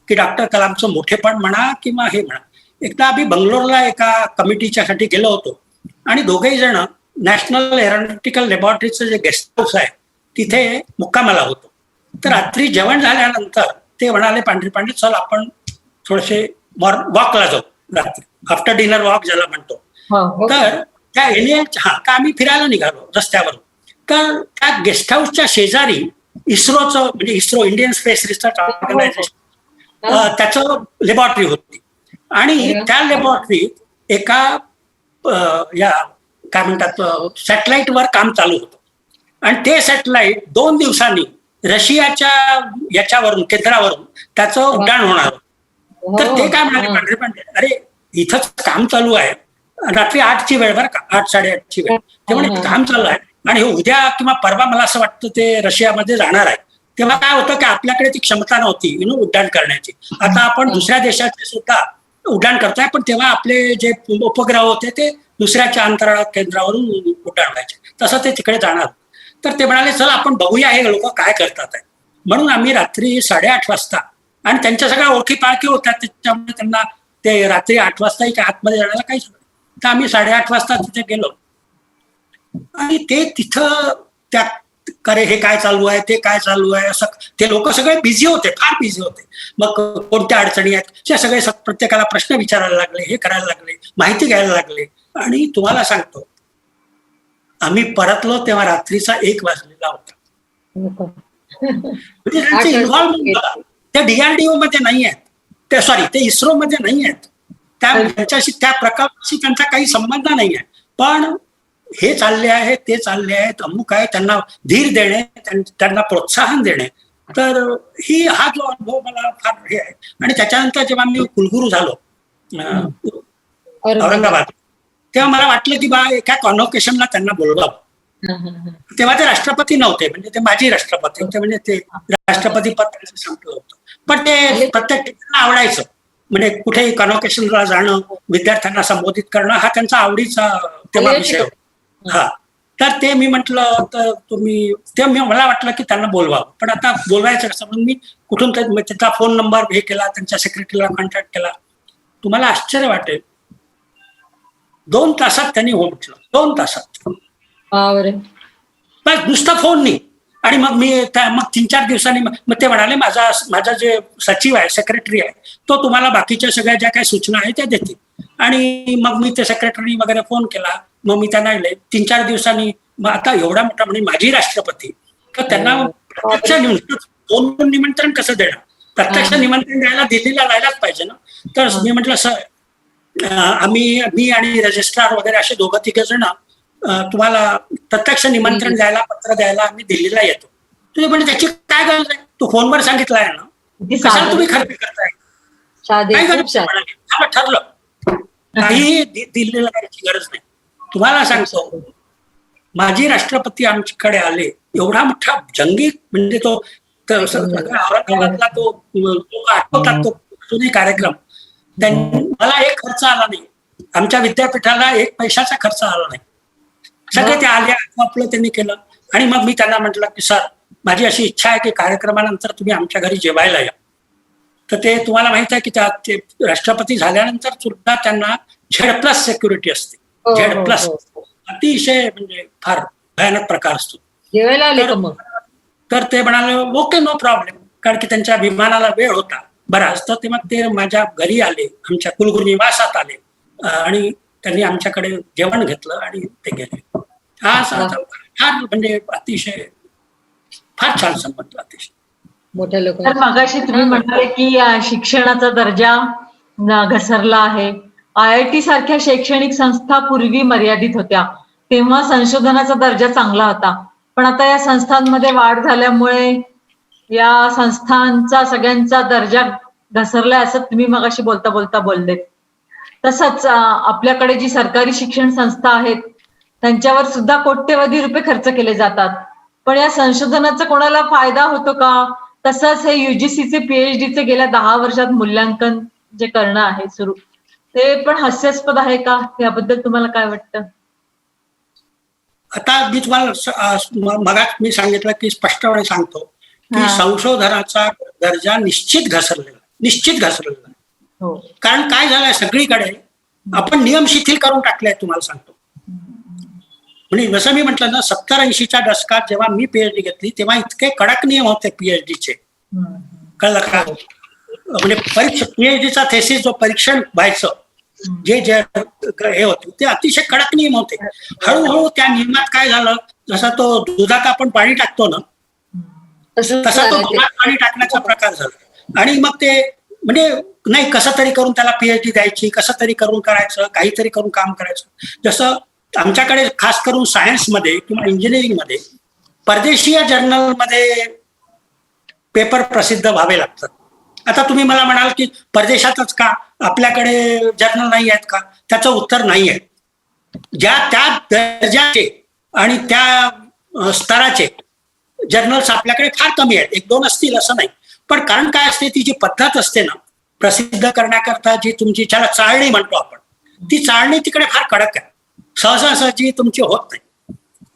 की डॉक्टर कलामचं मोठेपण म्हणा किंवा हे म्हणा. एकदा आम्ही बंगलोरला एका कमिटीच्या साठी गेलो होतो आणि दोघेही जण नॅशनल एरोनॉटिकल लॅबॉरेटरीचं जे गेस्ट हाऊस आहे तिथे मुक्कामाला होतो. तर रात्री जेवण झाल्यानंतर ते म्हणाले पांढरे चल आपण थोडेसे वॉकला जाऊ, रात्री आफ्टर डिनर वॉक ज्याला म्हणतो. तर त्या का आम्ही फिरायला निघालो रस्त्यावरून. तर त्या गेस्ट हाऊसच्या शेजारी इस्रोचं, म्हणजे ISRO Indian Space Research Organisation, त्याचं लॅबॉरेटरी होती. आणि त्या लॅबॉरेटरीत एका या काय म्हणतात सॅटेलाइटवर काम चालू होतं. आणि ते सॅटेलाइट 2 दिवसांनी रशियाच्या याच्यावरून केंद्रावरून त्याचं उड्डाण होणार होतं. तर ते काय म्हणाले पांढरे पांढरे, अरे इथंच काम चालू आहे, रात्री 8ची वेळ बरं का, 8-8:30ची वेळ, ते म्हणे काम चालू आहे आणि हे उद्या किंवा परवा मला असं वाटतं ते रशियामध्ये जाणार आहे. तेव्हा काय होतं की आपल्याकडे ती क्षमता नव्हती उड्डाण करण्याची. आता आपण दुसऱ्या देशाचे सुद्धा उड्डाण करतोय, पण तेव्हा आपले जे उपग्रह होते ते दुसऱ्याच्या अंतराळ केंद्रावरून उड्डाण व्हायचे, तसं ते तिकडे जाणार. तर ते म्हणाले चल आपण बघूया हे लोक काय करतात आहे. म्हणून आम्ही रात्री 8:30 वाजता, आणि त्यांच्या सगळ्या ओळखी पाळखी होत्या त्याच्यामुळे त्यांना ते रात्री 8 वाजताही आतमध्ये जाण्याला काहीच होतं. तर आम्ही 8:30 वाजता तिथे गेलो आणि ते तिथं त्या करे हे काय चालू आहे, ते काय चालू आहे, असं ते लोक सगळे बिझी होते, फार बिझी होते. मग कोणत्या अडचणी आहेत ते सगळे प्रत्येकाला प्रश्न विचारायला लागले, हे करायला लागले, माहिती घ्यायला लागले. आणि तुम्हाला सांगतो आम्ही परतलो तेव्हा रात्रीचा 1 वाजलेला होता. म्हणजे त्यांचे इन्व्हॉल्वमेंट बघा, त्या DRDO मध्ये नाही आहेत, ते सॉरी ते इस्रो मध्ये नाही आहेत, त्यांच्याशी त्या प्रकारशी त्यांचा काही संबंध नाही आहे. पण हे चालले आहे, ते चालले आहेत, अमुक आहे, त्यांना धीर देणे, त्यांना प्रोत्साहन देणे. तर हा जो अनुभव मला फार हे आहे. आणि त्याच्यानंतर जेव्हा मी कुलगुरू झालो औरंगाबाद, तेव्हा मला वाटलं की बा एका कॉन्व्होकेशनला त्यांना बोलवावं. तेव्हा ते राष्ट्रपती नव्हते, म्हणजे ते माजी राष्ट्रपती होते, म्हणजे ते राष्ट्रपती पद त्यांचं संपलं होतं. पण ते प्रत्येक ठिकाणी आवडायचं, म्हणजे कुठेही कॉन्व्होकेशनला जाणं, विद्यार्थ्यांना संबोधित करणं हा त्यांचा आवडीचा तेव्हा विषय होता. हा, तर ते मी म्हंटल तर मला वाटलं की त्यांना बोलवावं, पण आता बोलवायचं कसं म्हणून मी कुठून तरी त्यांचा फोन नंबर हे केला, त्यांच्या सेक्रेटरीला कॉन्टॅक्ट केला. तुम्हाला आश्चर्य वाटेल, 2 तासात त्यांनी हो म्हटलं, 2 तासात बस नुसता फोन नाही. आणि मग मी मग 3-4 दिवसांनी मग ते म्हणाले माझा जे सचिव आहे, सेक्रेटरी आहे, तो तुम्हाला बाकीच्या सगळ्या ज्या काही सूचना आहेत त्या देतील. आणि मग मी ते सेक्रेटरी वगैरे फोन केला, मग मी त्यांना 3-4 दिवसांनी, मग आता एवढा मोठा म्हणजे माजी राष्ट्रपती, तर त्यांना प्रत्यक्ष फोन निमंत्रण कसं देणार, प्रत्यक्ष निमंत्रण द्यायला दिल्लीला जायलाच पाहिजे ना. तर मी म्हटलं सर मी आणि रजिस्ट्रार वगैरे असे 2-3 जण तुम्हाला प्रत्यक्ष निमंत्रण द्यायला, पत्र द्यायला आम्ही दिल्लीला येतो. तुम्ही म्हणजे त्याची काय गरज आहे, तू फोनवर सांगितलं आहे ना, कशाला तुम्ही खर्च करताय, काय गरज आहे, ठरलं, काही दिल्लीला जायची गरज नाही. तुम्हाला सांगतो माजी राष्ट्रपती आमच्याकडे आले, एवढा मोठा जंगी, म्हणजे तो औरंगाबादला तो आठवतात तो जुने कार्यक्रम, मला एक खर्च आला नाही, आमच्या विद्यापीठाला 1 पैशाचा खर्च आला नाही. सगळे ते आले, आपलं त्यांनी केलं. आणि मग मी त्यांना म्हटलं की सर माझी अशी इच्छा आहे की कार्यक्रमानंतर तुम्ही आमच्या घरी जेवायला या. तर ते तुम्हाला माहित आहे की ते राष्ट्रपती झाल्यानंतर सुद्धा त्यांना Z+ सिक्युरिटी असते. Z+, अतिशय म्हणजे फार भयानक प्रकार असतो. जेवायला आले का मग? तर ते म्हणाले ओके नो प्रॉब्लेम, कारण की त्यांच्या विमानाला वेळ होता बराच. तर ते मग ते माझ्या घरी आले, आमच्या कुलगुरू निवासात आले आणि त्यांनी आमच्याकडे जेवण घेतलं आणि ते गेले. फार म्हणजे अतिशय फार छान संबंध, अतिशय मोठ्या लोक. तर मगाशी तुम्ही म्हणाले की शिक्षणाचा दर्जा घसरला आहे. IIT सारख्या शैक्षणिक संस्था पूर्वी मर्यादित होत्या, तेव्हा संशोधनाचा दर्जा चांगला होता. पण आता या संस्थांमध्ये वाढ झाल्यामुळे या संस्थांचा सगळ्यांचा दर्जा घसरलाय, असं तुम्ही मगाशी बोलता बोलता बोलले. तसंच आपल्याकडे जी सरकारी शिक्षण संस्था आहेत त्यांच्यावर सुद्धा कोट्यवधी रुपये खर्च केले जातात, पण या संशोधनाचा कोणाला फायदा होतो का? तसंच हे UGCचे PhDचे गेल्या 10 वर्षात मूल्यांकन जे करणं आहे सुरू, ते पण हास्यास्पद आहे का? याबद्दल तुम्हाला काय वाटतं? आता मी तुम्हाला मगाच मी सांगितलं की स्पष्टपणे सांगतो की संशोधनाचा दर्जा निश्चित घसरलेला. हो. कारण काय झालंय, सगळीकडे आपण नियम शिथिल करून टाकले. तुम्हाला सांगतो, म्हणजे जसं मी म्हटलं ना, 70-80च्या दशकात जेव्हा मी PhD घेतली तेव्हा इतके कडक नियम होते PhDचे, कळलं का? म्हणजे PhDचा थेसिस जो परीक्षण व्हायचं, जे हे होते ते अतिशय कडक नियम होते. हळूहळू त्या नियमात काय झालं, जसा तो दुधात आपण पाणी टाकतो ना, तसा तो दुधात पाणी टाकण्याचा प्रकार झाला. आणि मग ते म्हणजे नाही, कसं तरी करून त्याला PhD द्यायची, कसं तरी करून करायचं, काहीतरी करून काम करायचं. जसं आमच्याकडे खास करून सायन्समध्ये किंवा इंजिनिअरिंगमध्ये परदेशीय जर्नलमध्ये पेपर प्रसिद्ध व्हावे लागतात. आता तुम्ही मला म्हणाल की परदेशातच का, आपल्याकडे जर्नल नाही आहेत का? त्याचं उत्तर नाही आहे. ज्या त्या दर्जाचे आणि त्या स्तराचे जर्नल्स आपल्याकडे फार कमी आहेत, 1-2 असतील असं नाही. पण कारण काय असते, ती जी पद्धत असते ना प्रसिद्ध करण्याकरता, जी तुमची ज्याला चाळणी म्हणतो आपण, ती चाळणी तिकडे फार कडक आहे. सहजासहजी तुमची होत नाही.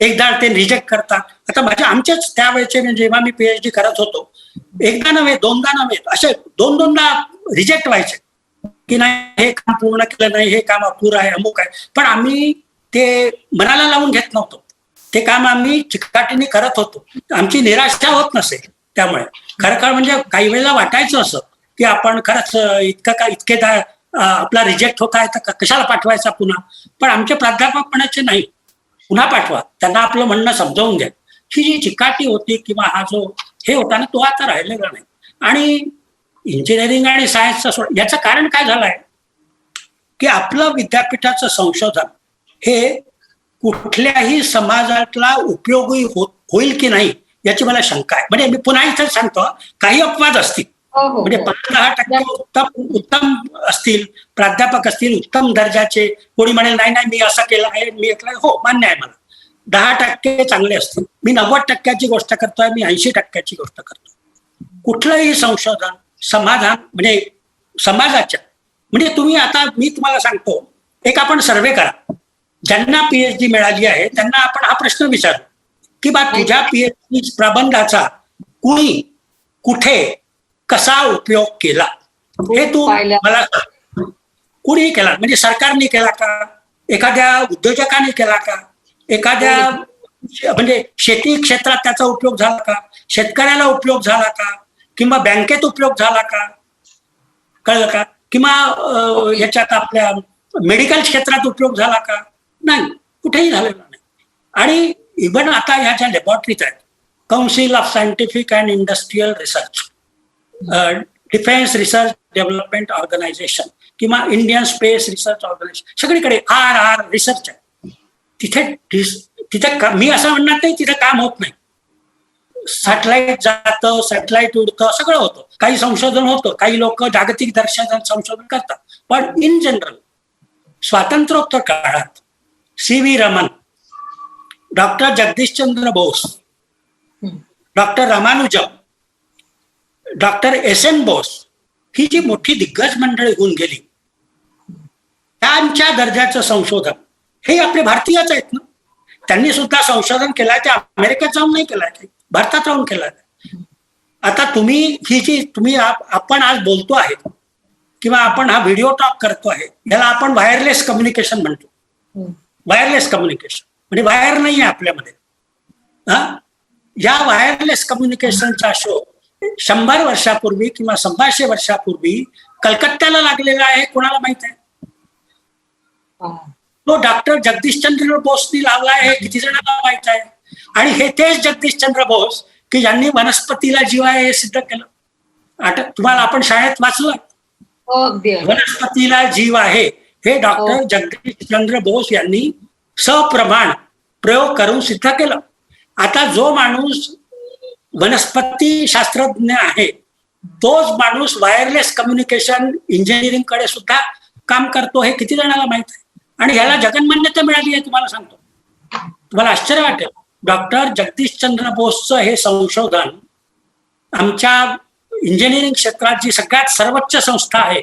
एकदा ते रिजेक्ट करतात. आता आमच्याच त्यावेळेचे जेव्हा मी PhD करत होतो, एकदा नव्हे, दोनदा नव्हे, असे 2-2दा रिजेक्ट व्हायचे की नाही, हे काम पूर्ण केलं नाही, हे काम अपुरं आहे, अमुक आहे. पण आम्ही ते मनाला लावून घेत नव्हतो. ते काम आम्ही चिकाटीने करत होतो. आमची निराशा होत नसे. त्यामुळे खरं म्हणजे काही वेळेला वाटायचं असं की आपण खरंच इतकेदा आपला रिजेक्ट होत आहे तर कशाला पाठवायचा पुन्हा. पण आमचे प्राध्यापक म्हणायचे नाही, पुन्हा पाठवा, त्यांना आपलं म्हणणं समजावून घ्या. ही जी चिकाटी होती किंवा हा जो हे होता ना, तो आता राहिलेला नाही. आणि इंजिनिअरिंग आणि सायन्सचं याचं कारण काय झालंय की आपलं विद्यापीठाचं संशोधन हे कुठल्याही समाजातला उपयोगी होईल की नाही याची मला शंका आहे. म्हणजे मी पुन्हा इथं सांगतो, काही अपवाद असतील, म्हणजे 5-10% उत्तम असतील, प्राध्यापक असतील उत्तम दर्जाचे, कोणी म्हणेल नाही नाही मी असं केलं आहे, मी हो मान्य आहे मला. 10% चांगले असतील. मी 90%ची गोष्ट करतोय, मी 80%ची गोष्ट करतो. कुठलंही संशोधन समाधान म्हणजे समाजाच्या, म्हणजे तुम्ही आता मी तुम्हाला सांगतो, एक आपण सर्वे करा, ज्यांना PhD मिळाली आहे त्यांना आपण हा प्रश्न विचारू की बा तुझ्या PhD प्रबंधाचा कुणी कुठे कसा उपयोग केला, हे तू मला कुणीही केला. म्हणजे सरकारने केला का, एखाद्या उद्योजकाने केला का, एखाद्या म्हणजे शेती क्षेत्रात त्याचा उपयोग झाला का, शेतकऱ्याला उपयोग झाला का, किंवा बँकेत उपयोग झाला का, कळलं का, किंवा याच्यात आपल्या मेडिकल क्षेत्रात उपयोग झाला का, नाही, कुठेही झालेला नाही. आणि इव्हन आता ह्या ज्या लॅबॉरेटरीज आहेत, Council of Scientific and Industrial Research, Defence Research Development Organisation किंवा इंडियन स्पेस रिसर्च ऑर्गनायझेशन, सगळीकडे RR रिसर्च आहे. तिथे मी असं म्हणणार नाही तिथे काम होत नाही. सॅटेलाइट जातं, सॅटेलाइट उडतं, सगळं होतं, काही संशोधन होतं, काही लोक जागतिक दर्जाचं संशोधन करतात. पण इन जनरल स्वातंत्र्योत्तर काळात CV Raman, doctor Jagadish Chandra Bose, doctor Ramanujan, doctor SN Bose, ही जी मोठी दिग्गज मंडळी होऊन गेली, त्यांच्या दर्जाचं संशोधन हे आपले भारतीयच आहेत ना. त्यांनी सुद्धा संशोधन केलंय, ते अमेरिकेत जाऊन नाही केलंय, भारतात राहून केलंय. आता तुम्ही आपण आज बोलतो आहे किंवा आपण हा व्हिडिओ टॉक करतो आहे, याला आपण वायरलेस कम्युनिकेशन म्हणतो. वायरलेस कम्युनिकेशन म्हणजे वायर नाही आहे आपल्यामध्ये. या वायरलेस कम्युनिकेशनचा शो 100 वर्षापूर्वी किंवा 100 वर्षापूर्वी कलकत्त्याला लागलेला आहे, कोणाला माहित आहे? तो डॉक्टर जगदीशचंद्र बोसनी लावला आहे, किती जणांना माहित आहे? आणि हे तेच जगदीशचंद्र बोस की ज्यांनी वनस्पतीला जीव आहे हे सिद्ध केलं. तुम्हाला आपण शाळेत वाचलं, वनस्पतीला जीव आहे हे डॉक्टर जगदीशचंद्र बोस यांनी सप्रमाण प्रयोग करून सिद्ध केलं. आता जो माणूस वनस्पती शास्त्रज्ञ आहे तोच माणूस वायरलेस कम्युनिकेशन इंजिनिअरिंग कडे सुद्धा काम करतो, हे किती जणांना माहित आहे? आणि ह्याला जगन्मान्यता मिळाली आहे. तुम्हाला सांगतो, तुम्हाला आश्चर्य वाटेल, डॉक्टर जगदीशचंद्र बोसचं हे संशोधन आमच्या इंजिनिअरिंग क्षेत्रात जी सगळ्यात सर्वोच्च संस्था आहे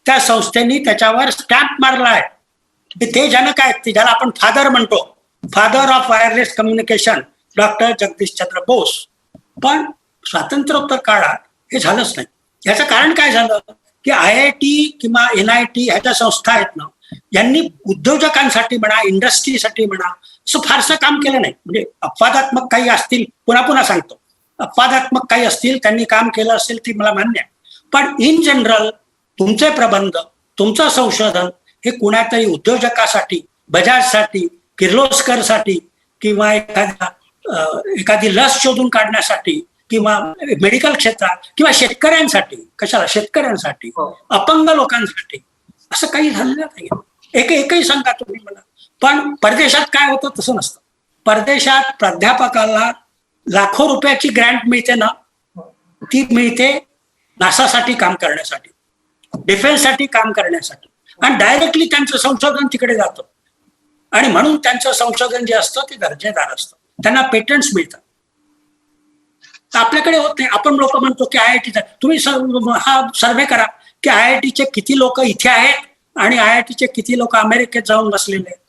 त्या संस्थेने त्याच्यावर स्टॅम्प मारला आहे की ते जनक आहेत, ते ज्याला आपण फादर म्हणतो, father of wireless communication, doctor Jagadish Chandra Bose. पण स्वातंत्र्योत्तर काळात हे झालंच नाही. याचं कारण काय झालं की IIT किंवा NIT ह्या ज्या संस्था आहेत ना, यांनी उद्योजकांसाठी म्हणा, इंडस्ट्रीसाठी म्हणा, असं फारसं काम केलं नाही. म्हणजे अपवादात्मक काही असतील, पुन्हा सांगतो, अपवादात्मक काही असतील, त्यांनी काम केलं असेल ती मला मान्य आहे. पण इन जनरल तुमचे प्रबंध, तुमचं संशोधन हे कुणातरी उद्योजकासाठी, बजाजसाठी, किर्लोस्करसाठी किंवा एखादी लस शोधून काढण्यासाठी किंवा मेडिकल क्षेत्रात किंवा शेतकऱ्यांसाठी, कशाला शेतकऱ्यांसाठी, अपंग लोकांसाठी असं काही झालेलं नाही. एकही सांगा तुम्ही मला. पण परदेशात काय होतं तसं नसतं. परदेशात प्राध्यापकाला लाखो रुपयाची ग्रँट मिळते ना, ती मिळते नासासाठी काम करण्यासाठी, डिफेन्ससाठी काम करण्यासाठी, आणि डायरेक्टली त्यांचं संशोधन तिकडे जातं. आणि म्हणून त्यांचं संशोधन जे असतं ते दर्जेदार असतं, त्यांना पेटंट्स मिळतात. आपल्याकडे होत नाही. आपण लोक म्हणतो की IIT तुम्ही हा सर्वे करा की IITचे किती लोक इथे आहेत आणि IITचे किती लोक अमेरिकेत जाऊन बसलेले आहेत.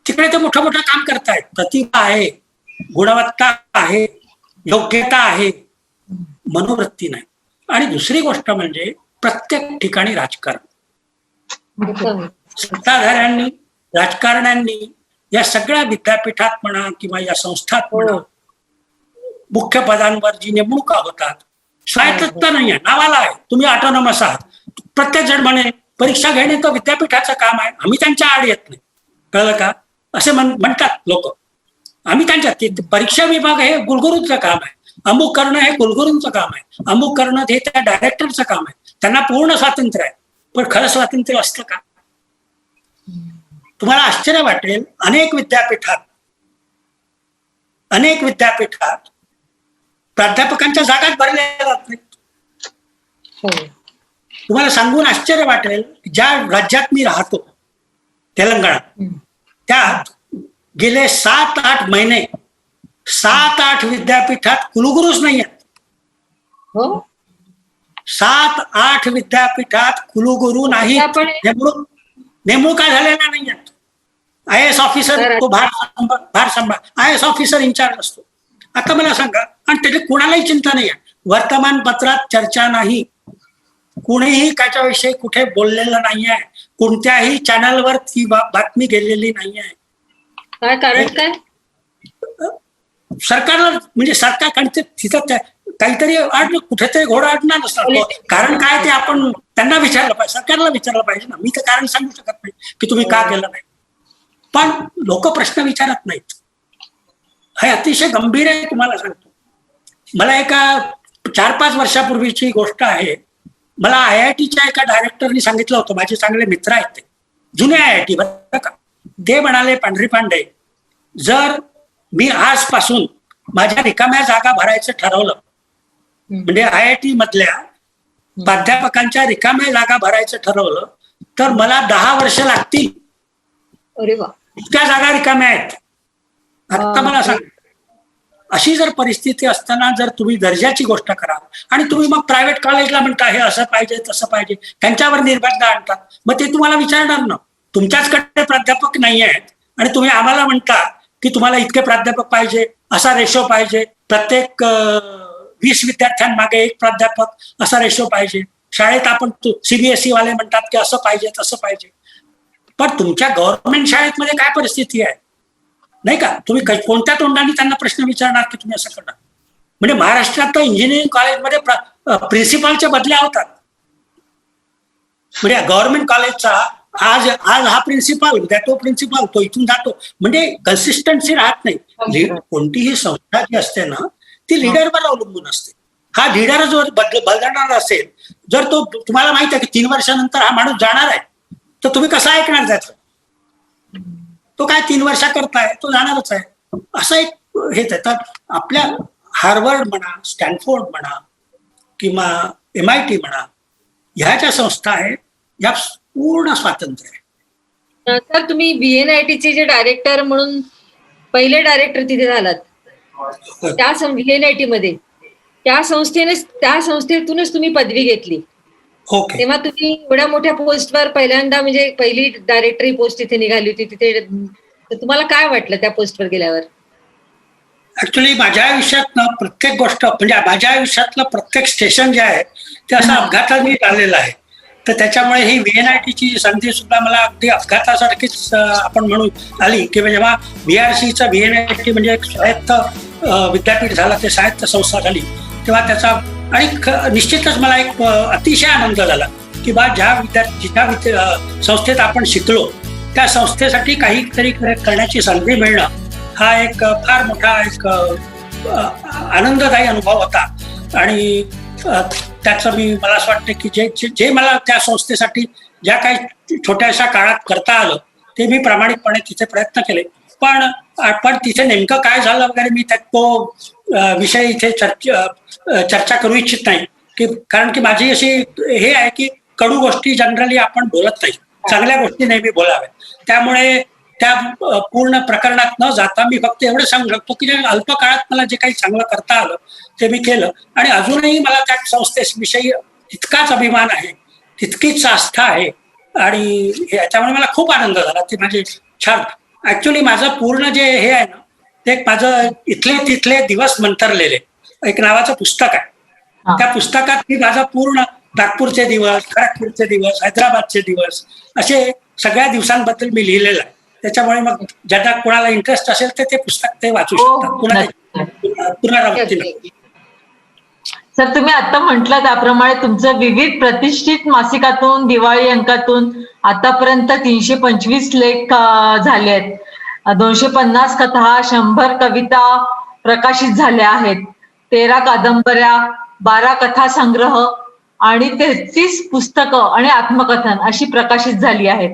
तिकडे ते मोठं मोठं काम करतायत. प्रतिभा आहे, गुणवत्ता आहे, योग्यता आहे, मनोवृत्ती नाही. आणि दुसरी गोष्ट म्हणजे प्रत्येक ठिकाणी राजकारण. सत्ताधाऱ्यांनी, राजकारण्यांनी या सगळ्या विद्यापीठात म्हणा किंवा या संस्थात म्हणा मुख्य पदांवर जी नेमणुका होतात, स्वायत्तता नाही आहे, नावाला आहे. तुम्ही ऑटोनॉमस आहात. प्रत्येक जण म्हणे परीक्षा घेणे तर विद्यापीठाचं काम आहे, आम्ही त्यांच्या आड येत नाही. कळलं का? असे म्हणतात लोक. आम्ही त्यांच्या परीक्षा विभाग हे कुलगुरूंचं काम आहे, अमुक करणं हे कुलगुरूंचं काम आहे, अमुक करणं हे त्या डायरेक्टरचं काम आहे. त्यांना पूर्ण स्वातंत्र्य आहे. पण खरं स्वातंत्र्य असतं का? तुम्हाला आश्चर्य वाटेल, अनेक विद्यापीठात प्राध्यापकांच्या जागाच भरल्या जात नाहीत. तुम्हाला सांगून आश्चर्य वाटेल, ज्या राज्यात मी राहतो तेलंगणा, त्यात गेले 7-8 महिने 7-8 विद्यापीठात कुलगुरूच नाही आहेत. 7-8 विद्यापीठात कुलगुरू नाही, नेमणुका झालेल्या नाही आहेत. IAS ऑफिसर तो भार सांभाळ IAS ऑफिसर इन्चार्ज असतो. आता मला सांगा, आणि त्याची कुणालाही चिंता नाही आहे. वर्तमानपत्रात चर्चा नाही, कुणीही त्याच्याविषयी कुठे बोललेलं नाही आहे, कोणत्याही चॅनलवर ती बातमी गेलेली नाही आहे. काय कारण? काय सरकारला म्हणजे सरकार तिथं काहीतरी कुठेतरी घोडा अडणार असतात. कारण काय ते आपण त्यांना विचारलं पाहिजे, सरकारला विचारलं पाहिजे ना. मी तर कारण सांगू शकत नाही की तुम्ही का केलं नाही. पण लोक प्रश्न विचारत नाहीत. हे अतिशय गंभीर आहे. तुम्हाला सांगतो, मला एका 4-5 वर्षापूर्वीची गोष्ट आहे. मला IITच्या एका डायरेक्टरनी सांगितलं होतं, माझे चांगले मित्र आहेत ते, जुने IIT बरं का. ते म्हणाले, पांढरी पांडे, जर मी आजपासून माझ्या रिकाम्या जागा भरायचं ठरवलं, म्हणजे IIT मधल्या प्राध्यापकांच्या रिकाम्या जागा भरायचं ठरवलं, तर मला 10 वर्ष लागतील. अरे वा, इतक्या जागा रिकाम्या आहेत. आता मला सांग, अशी जर परिस्थिती असताना जर तुम्ही दर्जाची गोष्ट करा आणि तुम्ही मग प्रायव्हेट कॉलेजला म्हणता हे असं पाहिजे तसं पाहिजे, त्यांच्यावर निर्बंध आणतात, मग ते तुम्हाला विचारणार ना. तुमच्याचकडे प्राध्यापक नाही आहेत आणि तुम्ही आम्हाला म्हणता की तुम्हाला इतके प्राध्यापक पाहिजे, असा रेशो पाहिजे, प्रत्येक 20 विद्यार्थ्यांमागे 1 प्राध्यापक असा रेशो पाहिजे. शाळेत आपण CBSE वाले म्हणतात की असं पाहिजे तसं पाहिजे. पण तुमच्या गव्हर्नमेंट शाळेमध्ये काय परिस्थिती आहे नाही का? तुम्ही कोणत्या तोंडाने त्यांना प्रश्न विचारणार की तुम्ही असं करणार? म्हणजे महाराष्ट्रात तर इंजिनिअरिंग कॉलेजमध्ये प्रिन्सिपालच्या बदल्या होतात. म्हणजे गव्हर्नमेंट कॉलेजचा आज हा प्रिन्सिपाल, उद्या तो प्रिन्सिपाल, तो इथून जातो. म्हणजे कन्सिस्टन्सी राहत नाही. कोणतीही संस्था जी असते ना, ती लीडरवर अवलंबून असते. हा लीडर जर बदलणार असेल, जर तो तुम्हाला माहित आहे की 3 वर्षानंतर हा माणूस जाणार आहे, तर तुम्ही कसं ऐकणार त्याचं? तो काय 3 वर्षाकरता तो जाणारच आहे. असं एक हे तर आपल्या हार्वर्ड म्हणा, स्टॅनफोर्ड म्हणा किंवा MIT म्हणा, ह्या ज्या संस्था आहेत या पूर्ण स्वातंत्र्य आहे. तर तुम्ही VNITचे जे डायरेक्टर म्हणून पहिले डायरेक्टर तिथे झालात, त्या VNIT मध्ये त्या संस्थेतूनच तुम्ही पदवी घेतली. तेव्हा तुम्ही एवढ्या मोठ्या पोस्टवर पहिल्यांदा, म्हणजे पहिली डायरेक्टरी पोस्ट तिथे निघाली होती तिथे, तुम्हाला काय वाटलं त्या पोस्टवर गेल्यावर? ऍक्च्युली माझ्या आयुष्यात ना प्रत्येक गोष्ट, म्हणजे माझ्या आयुष्यातलं प्रत्येक स्टेशन जे आहे ते असं अपघाताने आलेलं आहे. तर त्याच्यामुळे ही VNITची संधी सुद्धा मला अगदी अपघातासारखीच आपण म्हणून आली. किंवा जेव्हा BRCचं VNIT म्हणजे एक स्वायत्त विद्यापीठ झाला, ते स्वायत्त संस्था झाली, तेव्हा त्याचा आणि निश्चितच मला एक अतिशय आनंद झाला की ज्या संस्थेत आपण शिकलो त्या संस्थेसाठी काहीतरी करण्याची संधी मिळणं हा एक फार मोठा एक आनंददायी अनुभव होता. आणि त्याचं मला असं वाटतं की जे मला त्या संस्थेसाठी ज्या काही छोट्याशा काळात करता आलं ते मी प्रामाणिकपणे तिथे प्रयत्न केले. पण तिथे नेमकं काय झालं वगैरे मी तो विषय इथे चर्चा करू इच्छित नाही, की कारण की माझी अशी हे आहे की कडू गोष्टी जनरली आपण बोलत नाही, चांगल्या गोष्टी नेहमी बोलाव्या. त्यामुळे त्या पूर्ण प्रकरणात न जाता मी फक्त एवढं सांगू शकतो की अल्प काळात मला जे काही चांगलं करता आलं ते मी केलं, आणि अजूनही मला त्या संस्थेविषयी तितकाच अभिमान आहे, तितकीच आस्था आहे, आणि याच्यामुळे मला खूप आनंद झाला. ते माझे छान ऍक्च्युली माझं पूर्ण जे हे आहे ना, ते एक माझं इथले तिथले दिवस मंतरलेले एक नावाचं पुस्तक आहे. त्या पुस्तकात मी माझा पूर्ण नागपूरचे दिवस, खडगपूरचे दिवस, हैदराबादचे दिवस असे सगळ्या दिवसांबद्दल मी लिहिलेलं आहे. त्याच्यामुळे मग ज्यांना कोणाला इंटरेस्ट असेल तर ते पुस्तक ते वाचू शकतात पुनरावृत्तीने. सर, तुम्ही आता म्हटलं त्याप्रमाणे तुमचं विविध प्रतिष्ठित मासिकातून, दिवाळी अंकातून आतापर्यंत 325 लेख झाले आहेत, 250 कथा, 100 कविता प्रकाशित झाल्या आहेत, 13 कादंबऱ्या, 12 कथा संग्रह आणि 33 पुस्तकं आणि आत्मकथन अशी प्रकाशित झाली आहेत.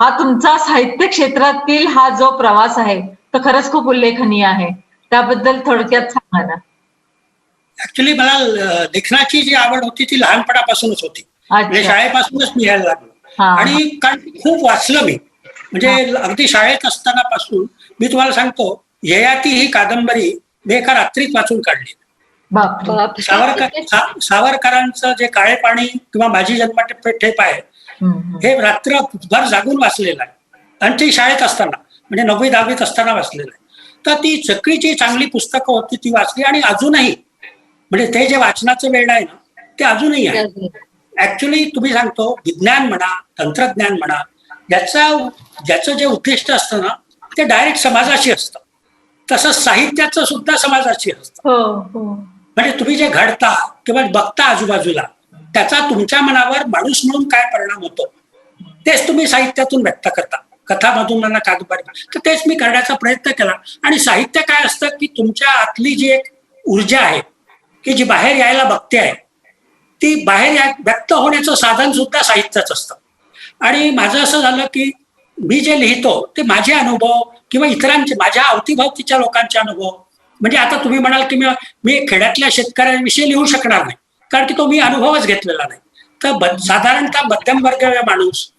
हा तुमचा साहित्य क्षेत्रातील हा जो प्रवास आहे तो खरंच खूप उल्लेखनीय आहे. त्याबद्दल थोडक्यात सांगा ना. ऍक्च्युली मला लेखनाची जी आवड होती ती लहानपणापासूनच होती, म्हणजे शाळेपासूनच मी लिहायला लागलो. आणि कारण खूप वाचलं मी, म्हणजे अगदी शाळेत असताना पासून मी तुम्हाला सांगतो, ययाती ही कादंबरी मी एका रात्रीत वाचून काढली. सावरकरांचं जे काळे पाणी किंवा माझी जन्मठेप आहे हे रात्रभर जागून वाचलेलं आहे, आणि ती शाळेत असताना म्हणजे 9वी 10वीत असताना वाचलेलं आहे. तर ती सगळीची चांगली पुस्तकं होती, ती वाचली, आणि अजूनही म्हणजे ते जे वाचनाचं वेळ आहे ना ते अजूनही आहे. ऍक्च्युली तुम्ही सांगतो, विज्ञान म्हणा, तंत्रज्ञान म्हणा, ज्याचं जे उद्दिष्ट असतं ना ते डायरेक्ट समाजाशी असतं, तसंच साहित्याचं सुद्धा समाजाशी असतं. म्हणजे तुम्ही जे घडता किंवा बघता आजूबाजूला त्याचा तुमच्या मनावर माणूस म्हणून काय परिणाम होतो तेच तुम्ही साहित्यातून व्यक्त करता, कथामधून म्हणा, कादंबरी. तर तेच मी करण्याचा प्रयत्न केला. आणि साहित्य काय असतं की तुमच्या आतली जी एक ऊर्जा आहे की जी बाहेर यायला बघते आहे, ती बाहेर व्यक्त होण्याचं साधन सुद्धा साहित्यच असतं. आणि माझं असं झालं की मी जे लिहितो ते माझे अनुभव किंवा इतरांचे, माझ्या अवतीभवतीच्या लोकांचे अनुभव, म्हणजे आता तुम्ही म्हणाल की मी खेड्यातल्या शेतकऱ्यांविषयी लिहू शकणार नाही, कारण की तो मी अनुभवच घेतलेला नाही. तर साधारणतः मध्यमवर्गीय माणूस,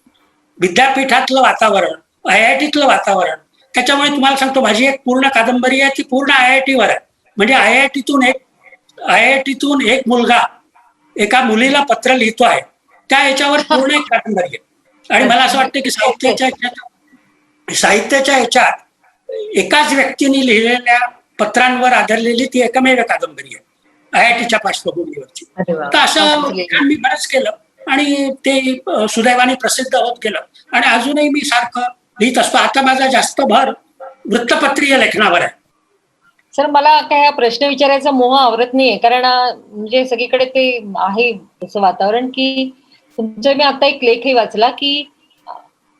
विद्यापीठातलं वातावरण, IITतलं वातावरण, त्याच्यामुळे तुम्हाला सांगतो माझी एक पूर्ण कादंबरी आहे ती पूर्ण IIT वर आहे. म्हणजे IITतून एक मुलगा एका मुलीला पत्र लिहितो आहे, त्या याच्यावर पूर्ण एक कादंबरी आहे. आणि मला असं वाटतं की साहित्याच्या ह्याच्यात एकाच व्यक्तीने लिहिलेल्या पत्रांवर आधारलेली ती एकमेव कादंबरी आहे IITच्या पार्श्वभूमीवरची. तर असं मी बरंच केलं आणि ते सुदैवाने प्रसिद्ध होत गेलं, आणि अजूनही मी सारखं लिहित असतो. आता माझा जास्त भर वृत्तपत्रीय लेखनावर आहे. सर, मला काय हा प्रश्न विचारायचा मोह आवरत नाहीये, कारण म्हणजे सगळीकडे ते आहे असं वातावरण की तुमचं, मी आता एक लेखही वाचला की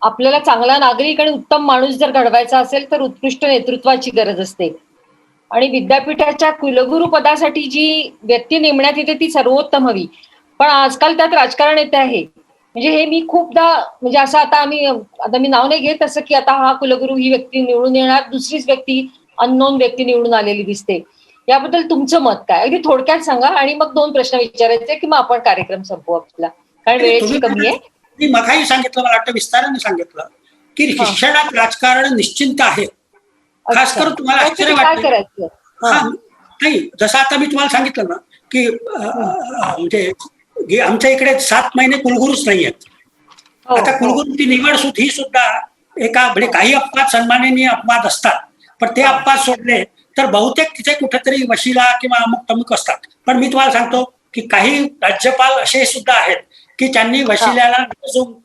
आपल्याला चांगला नागरिक आणि उत्तम माणूस जर घडवायचा असेल तर उत्कृष्ट नेतृत्वाची गरज असते, आणि विद्यापीठाच्या कुलगुरू पदासाठी जी व्यक्ती नेमण्यात येते ती सर्वोत्तम हवी. पण आजकाल त्यात राजकारण येते आहे. म्हणजे हे मी खूपदा, म्हणजे असं आता मी नाव नाही घेत असं की आता हा कुलगुरू ही व्यक्ती निवडून येणार, दुसरीच व्यक्ती, अननोन व्यक्ती निवडून आलेली दिसते. याबद्दल तुमचं मत काय, अगदी थोडक्यात सांगा. आणि मग 2 प्रश्न विचारायचे की मग आपण कार्यक्रम संपवू आपला, कारण वेळेची कमी आहे. मी मगाही सांगितलं, मला वाटतं विस्ताराने सांगितलं की शिक्षणात राजकारण निश्चिंत आहे. खास करून तुम्हाला आश्चर्य वाटतं नाही, जसं आता मी तुम्हाला सांगितलं ना की म्हणजे आमच्या इकडे 7 महिने कुलगुरूच नाही आहेत. आता कुलगुरूची निवड ही सुद्धा एका, म्हणजे काही अपवाद सन्माननीय अपवाद असतात, पण ते अपवाद सोडले तर बहुतेक तिथे कुठेतरी वशिला किंवा अमुक तमुक असतात. पण मी तुम्हाला सांगतो की काही राज्यपाल असे सुद्धा आहेत की त्यांनी वशिल्याला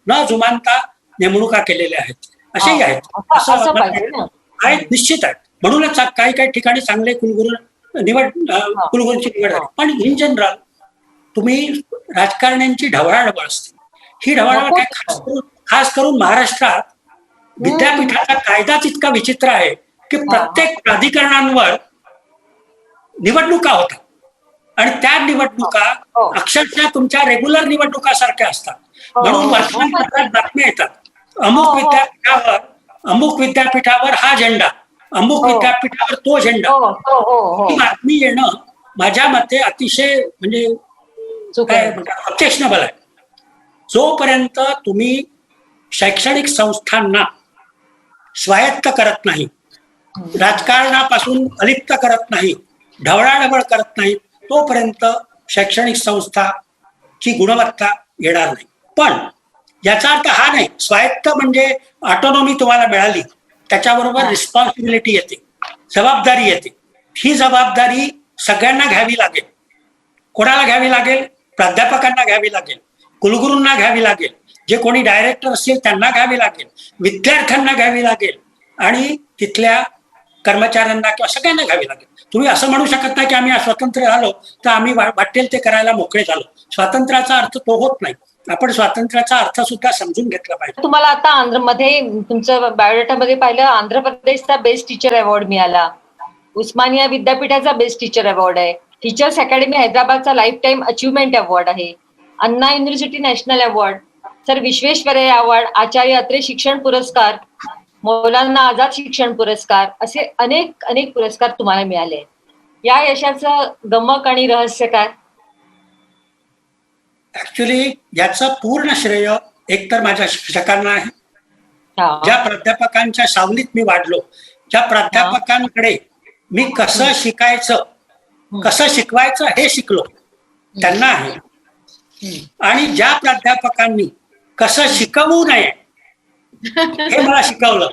न जुमानता नेमणुका केलेल्या आहेत, असेही आहेत. असं आहेत, निश्चित आहेत. म्हणूनच काही काही ठिकाणी चांगले कुलगुरूंची निवड झाली. पण इन जनरल तुम्ही राजकारण्यांची ढवळाढवळ असते. ही ढवळाढवळ काय खास करून महाराष्ट्रात विद्यापीठाचा कायदाच इतका विचित्र आहे की प्रत्येक प्राधिकरणांवर निवडणुका होतात, आणि त्या निवडणुका अक्षरशः तुमच्या रेग्युलर निवडणुकासारख्या असतात. म्हणून वर्तमानपत्रात बातम्या येतात, अमुक विद्यापीठावर हा झेंडा, अमुक हो. विद्यापीठावर तो झेंडा, हो हो हो हो ही बातमी येणं माझ्या मते अतिशय म्हणजे चूक काय आहे. म्हणतात ऑब्जेक्शनेबल आहे. जोपर्यंत तुम्ही शैक्षणिक संस्थांना स्वायत्त करत नाही, राजकारणापासून अलिप्त करत नाही, ढवळाढवळ करत नाही, तोपर्यंत शैक्षणिक संस्थाची गुणवत्ता येणार नाही. पण याचा अर्थ हा नाही, स्वायत्त म्हणजे ऑटोनॉमी तुम्हाला मिळाली, त्याच्याबरोबर रिस्पॉन्सिबिलिटी येते, जबाबदारी येते. ही जबाबदारी सगळ्यांना घ्यावी लागेल. कोणाला घ्यावी लागेल? प्राध्यापकांना घ्यावी लागेल, कुलगुरूंना घ्यावी लागेल, जे कोणी डायरेक्टर असतील त्यांना घ्यावी लागेल, विद्यार्थ्यांना घ्यावी लागेल आणि तिथल्या कर्मचाऱ्यांना किंवा सगळ्यांना घ्यावी लागेल. तुम्ही असं म्हणू शकत नाही की आम्ही स्वतंत्र झालो तर आम्ही वाटेल ते करायला मोकळे झालो. स्वातंत्र्याचा अर्थ तो होत नाही. आपण स्वातंत्र्याचा अर्थ सुद्धा समजून घेतला पाहिजे. तुम्हाला आता आंध्रमध्ये तुमचं बायोडेटामध्ये पाहिलं, आंध्र प्रदेशचा बेस्ट टीचर अवॉर्ड मिळाला, उस्मानिया विद्यापीठाचा बेस्ट टीचर अवॉर्ड आहे, टीचर्स अकॅडमी हैदराबादचा लाईफ टाईम अचीवमेंट अवॉर्ड आहे, Anna university national award, sir Visvesvaraya award, Acharya Atre शिक्षण पुरस्कार, मौलाना आझाद शिक्षण पुरस्कार, असे अनेक अनेक पुरस्कार तुम्हाला मिळाले. या यशाचं गमक आणि रहस्य काय? ऍक्च्युली याचं पूर्ण श्रेय एकतर माझ्या शिक्षकांना आहे. हा. ज्या प्राध्यापकांच्या सावलीत मी वाढलो, ज्या प्राध्यापकांकडे मी कसं शिकायचं, कसं शिकवायचं हे शिकलो, त्यांना आहे. आणि ज्या प्राध्यापकांनी कसं शिकवू नये हे मला शिकवलं,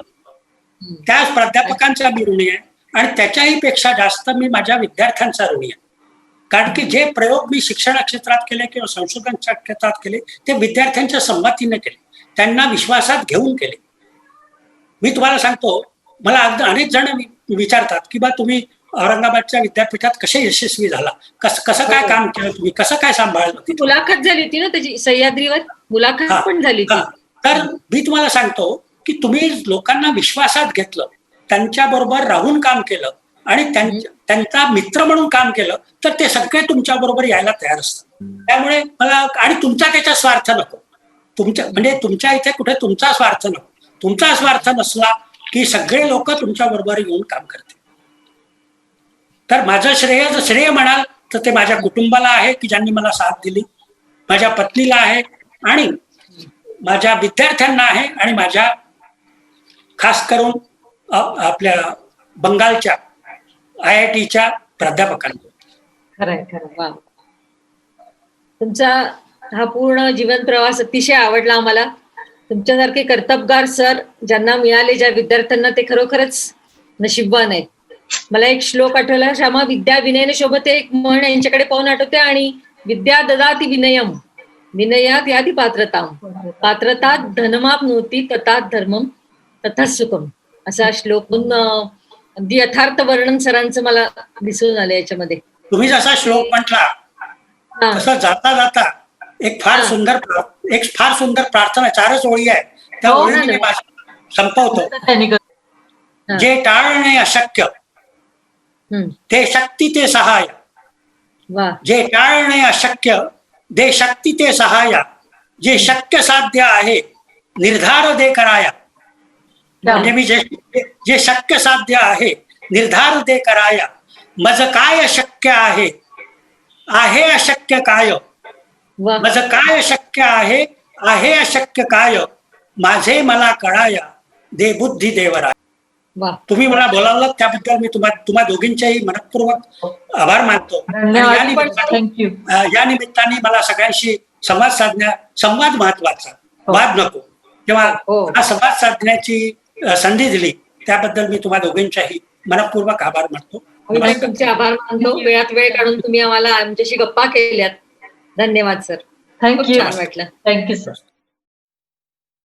त्याच प्राध्यापकांचा मी ऋणी आहे. आणि त्याच्याही पेक्षा जास्त मी माझ्या विद्यार्थ्यांचा ऋणी आहे. कारण की जे प्रयोग मी शिक्षण क्षेत्रात केले किंवा संशोधन क्षेत्रात केले ते विद्यार्थ्यांच्या संमतीने केले, त्यांना विश्वासात घेऊन केले. मी तुम्हाला सांगतो, मला अगदी अनेक जण विचारतात की बा तुम्ही औरंगाबादच्या विद्यापीठात कसे यशस्वी झाला, कसं काय काम केलं तुम्ही, कसं काय सांभाळलं. मुलाखत झाली होती ना त्याची, सह्याद्रीवर मुलाखत पण झाली होती. तर मी तुम्हाला सांगतो की तुम्ही लोकांना विश्वासात घेतलं, त्यांच्या बरोबर राहून काम केलं आणि त्यांचा मित्र म्हणून काम केलं तर ते सगळे तुमच्या बरोबर यायला तयार असतात. त्यामुळे मला, आणि तुमचा त्याचा स्वार्थ नको, तुमच्या म्हणजे तुमच्या इथे कुठे तुमचा स्वार्थ नको. तुमचा स्वार्थ नसला की सगळे लोक तुमच्या बरोबर येऊन काम करतील. तर माझं श्रेय म्हणाल तर ते माझ्या कुटुंबाला आहे की ज्यांनी मला साथ दिली, माझ्या पत्नीला आहे आणि माझ्या विद्यार्थ्यांना आहे आणि माझ्या खास करून आपल्या बंगालच्या IITच्या प्राध्यापकांना. खरंय खरं. तुमचा हा पूर्ण जीवन प्रवास अतिशय आवडला आम्हाला. तुमच्यासारखे कर्तबगार सर ज्यांना मिळाले, ज्या विद्यार्थ्यांना, ते खरोखरच नशीबवान आहेत. मला एक श्लोक आठवला, श्यामा विद्या विनयन शोभते, एक म्हण यांच्याकडे पाहून आठवते. आणि विद्या ददाति विनयम, विनयात यादी पात्रताम, पात्रतात धनमाप नोती, ततात धर्मम तथा सुखम, असा श्लोकून अगदी यथार्थ वर्णन सरांचं मला दिसून आलं याच्यामध्ये. तुम्ही जसा श्लोक म्हटला तसं जाता जाता एक फार सुंदर प्रार्थना, 4च ओळी आहे, त्या ओळीने संपवतो. जे टाळणे अशक्य ते शक्ती ते सहाय, जे टाळणे अशक्य दे शक्ती ते सहाय, जे शक्य साध्य आहे निर्धार दे कराया. म्हणजे मी जे शक्य साध्य आहे निर्धार दे कराया, मज काय शक्य आहे, आहे अशक्य काय, मज काय शक्य आहे अशक्य काय, माझे मला कळाया, दे बुद्धी देवराया. तुम्ही मला बोलावलं त्याबद्दल मी तुम्हा दोघींच्याही मनपूर्वक आभार मानतो. या निमित्ताने मला सगळ्यांशी संवाद महत्वाचा, वाद नको, तेव्हा हा संवाद साधण्याची संधी दिली त्याबद्दल मी तुम्हा दोघींच्याही मनपूर्वक आभार मानतो. तुमचे आभार मानतो. वेळात वेळ काढून तुम्ही आम्हाला आमच्याशी गप्पा केल्यात. धन्यवाद सर. थँक्यू. छान वाटलं. Thank you sir.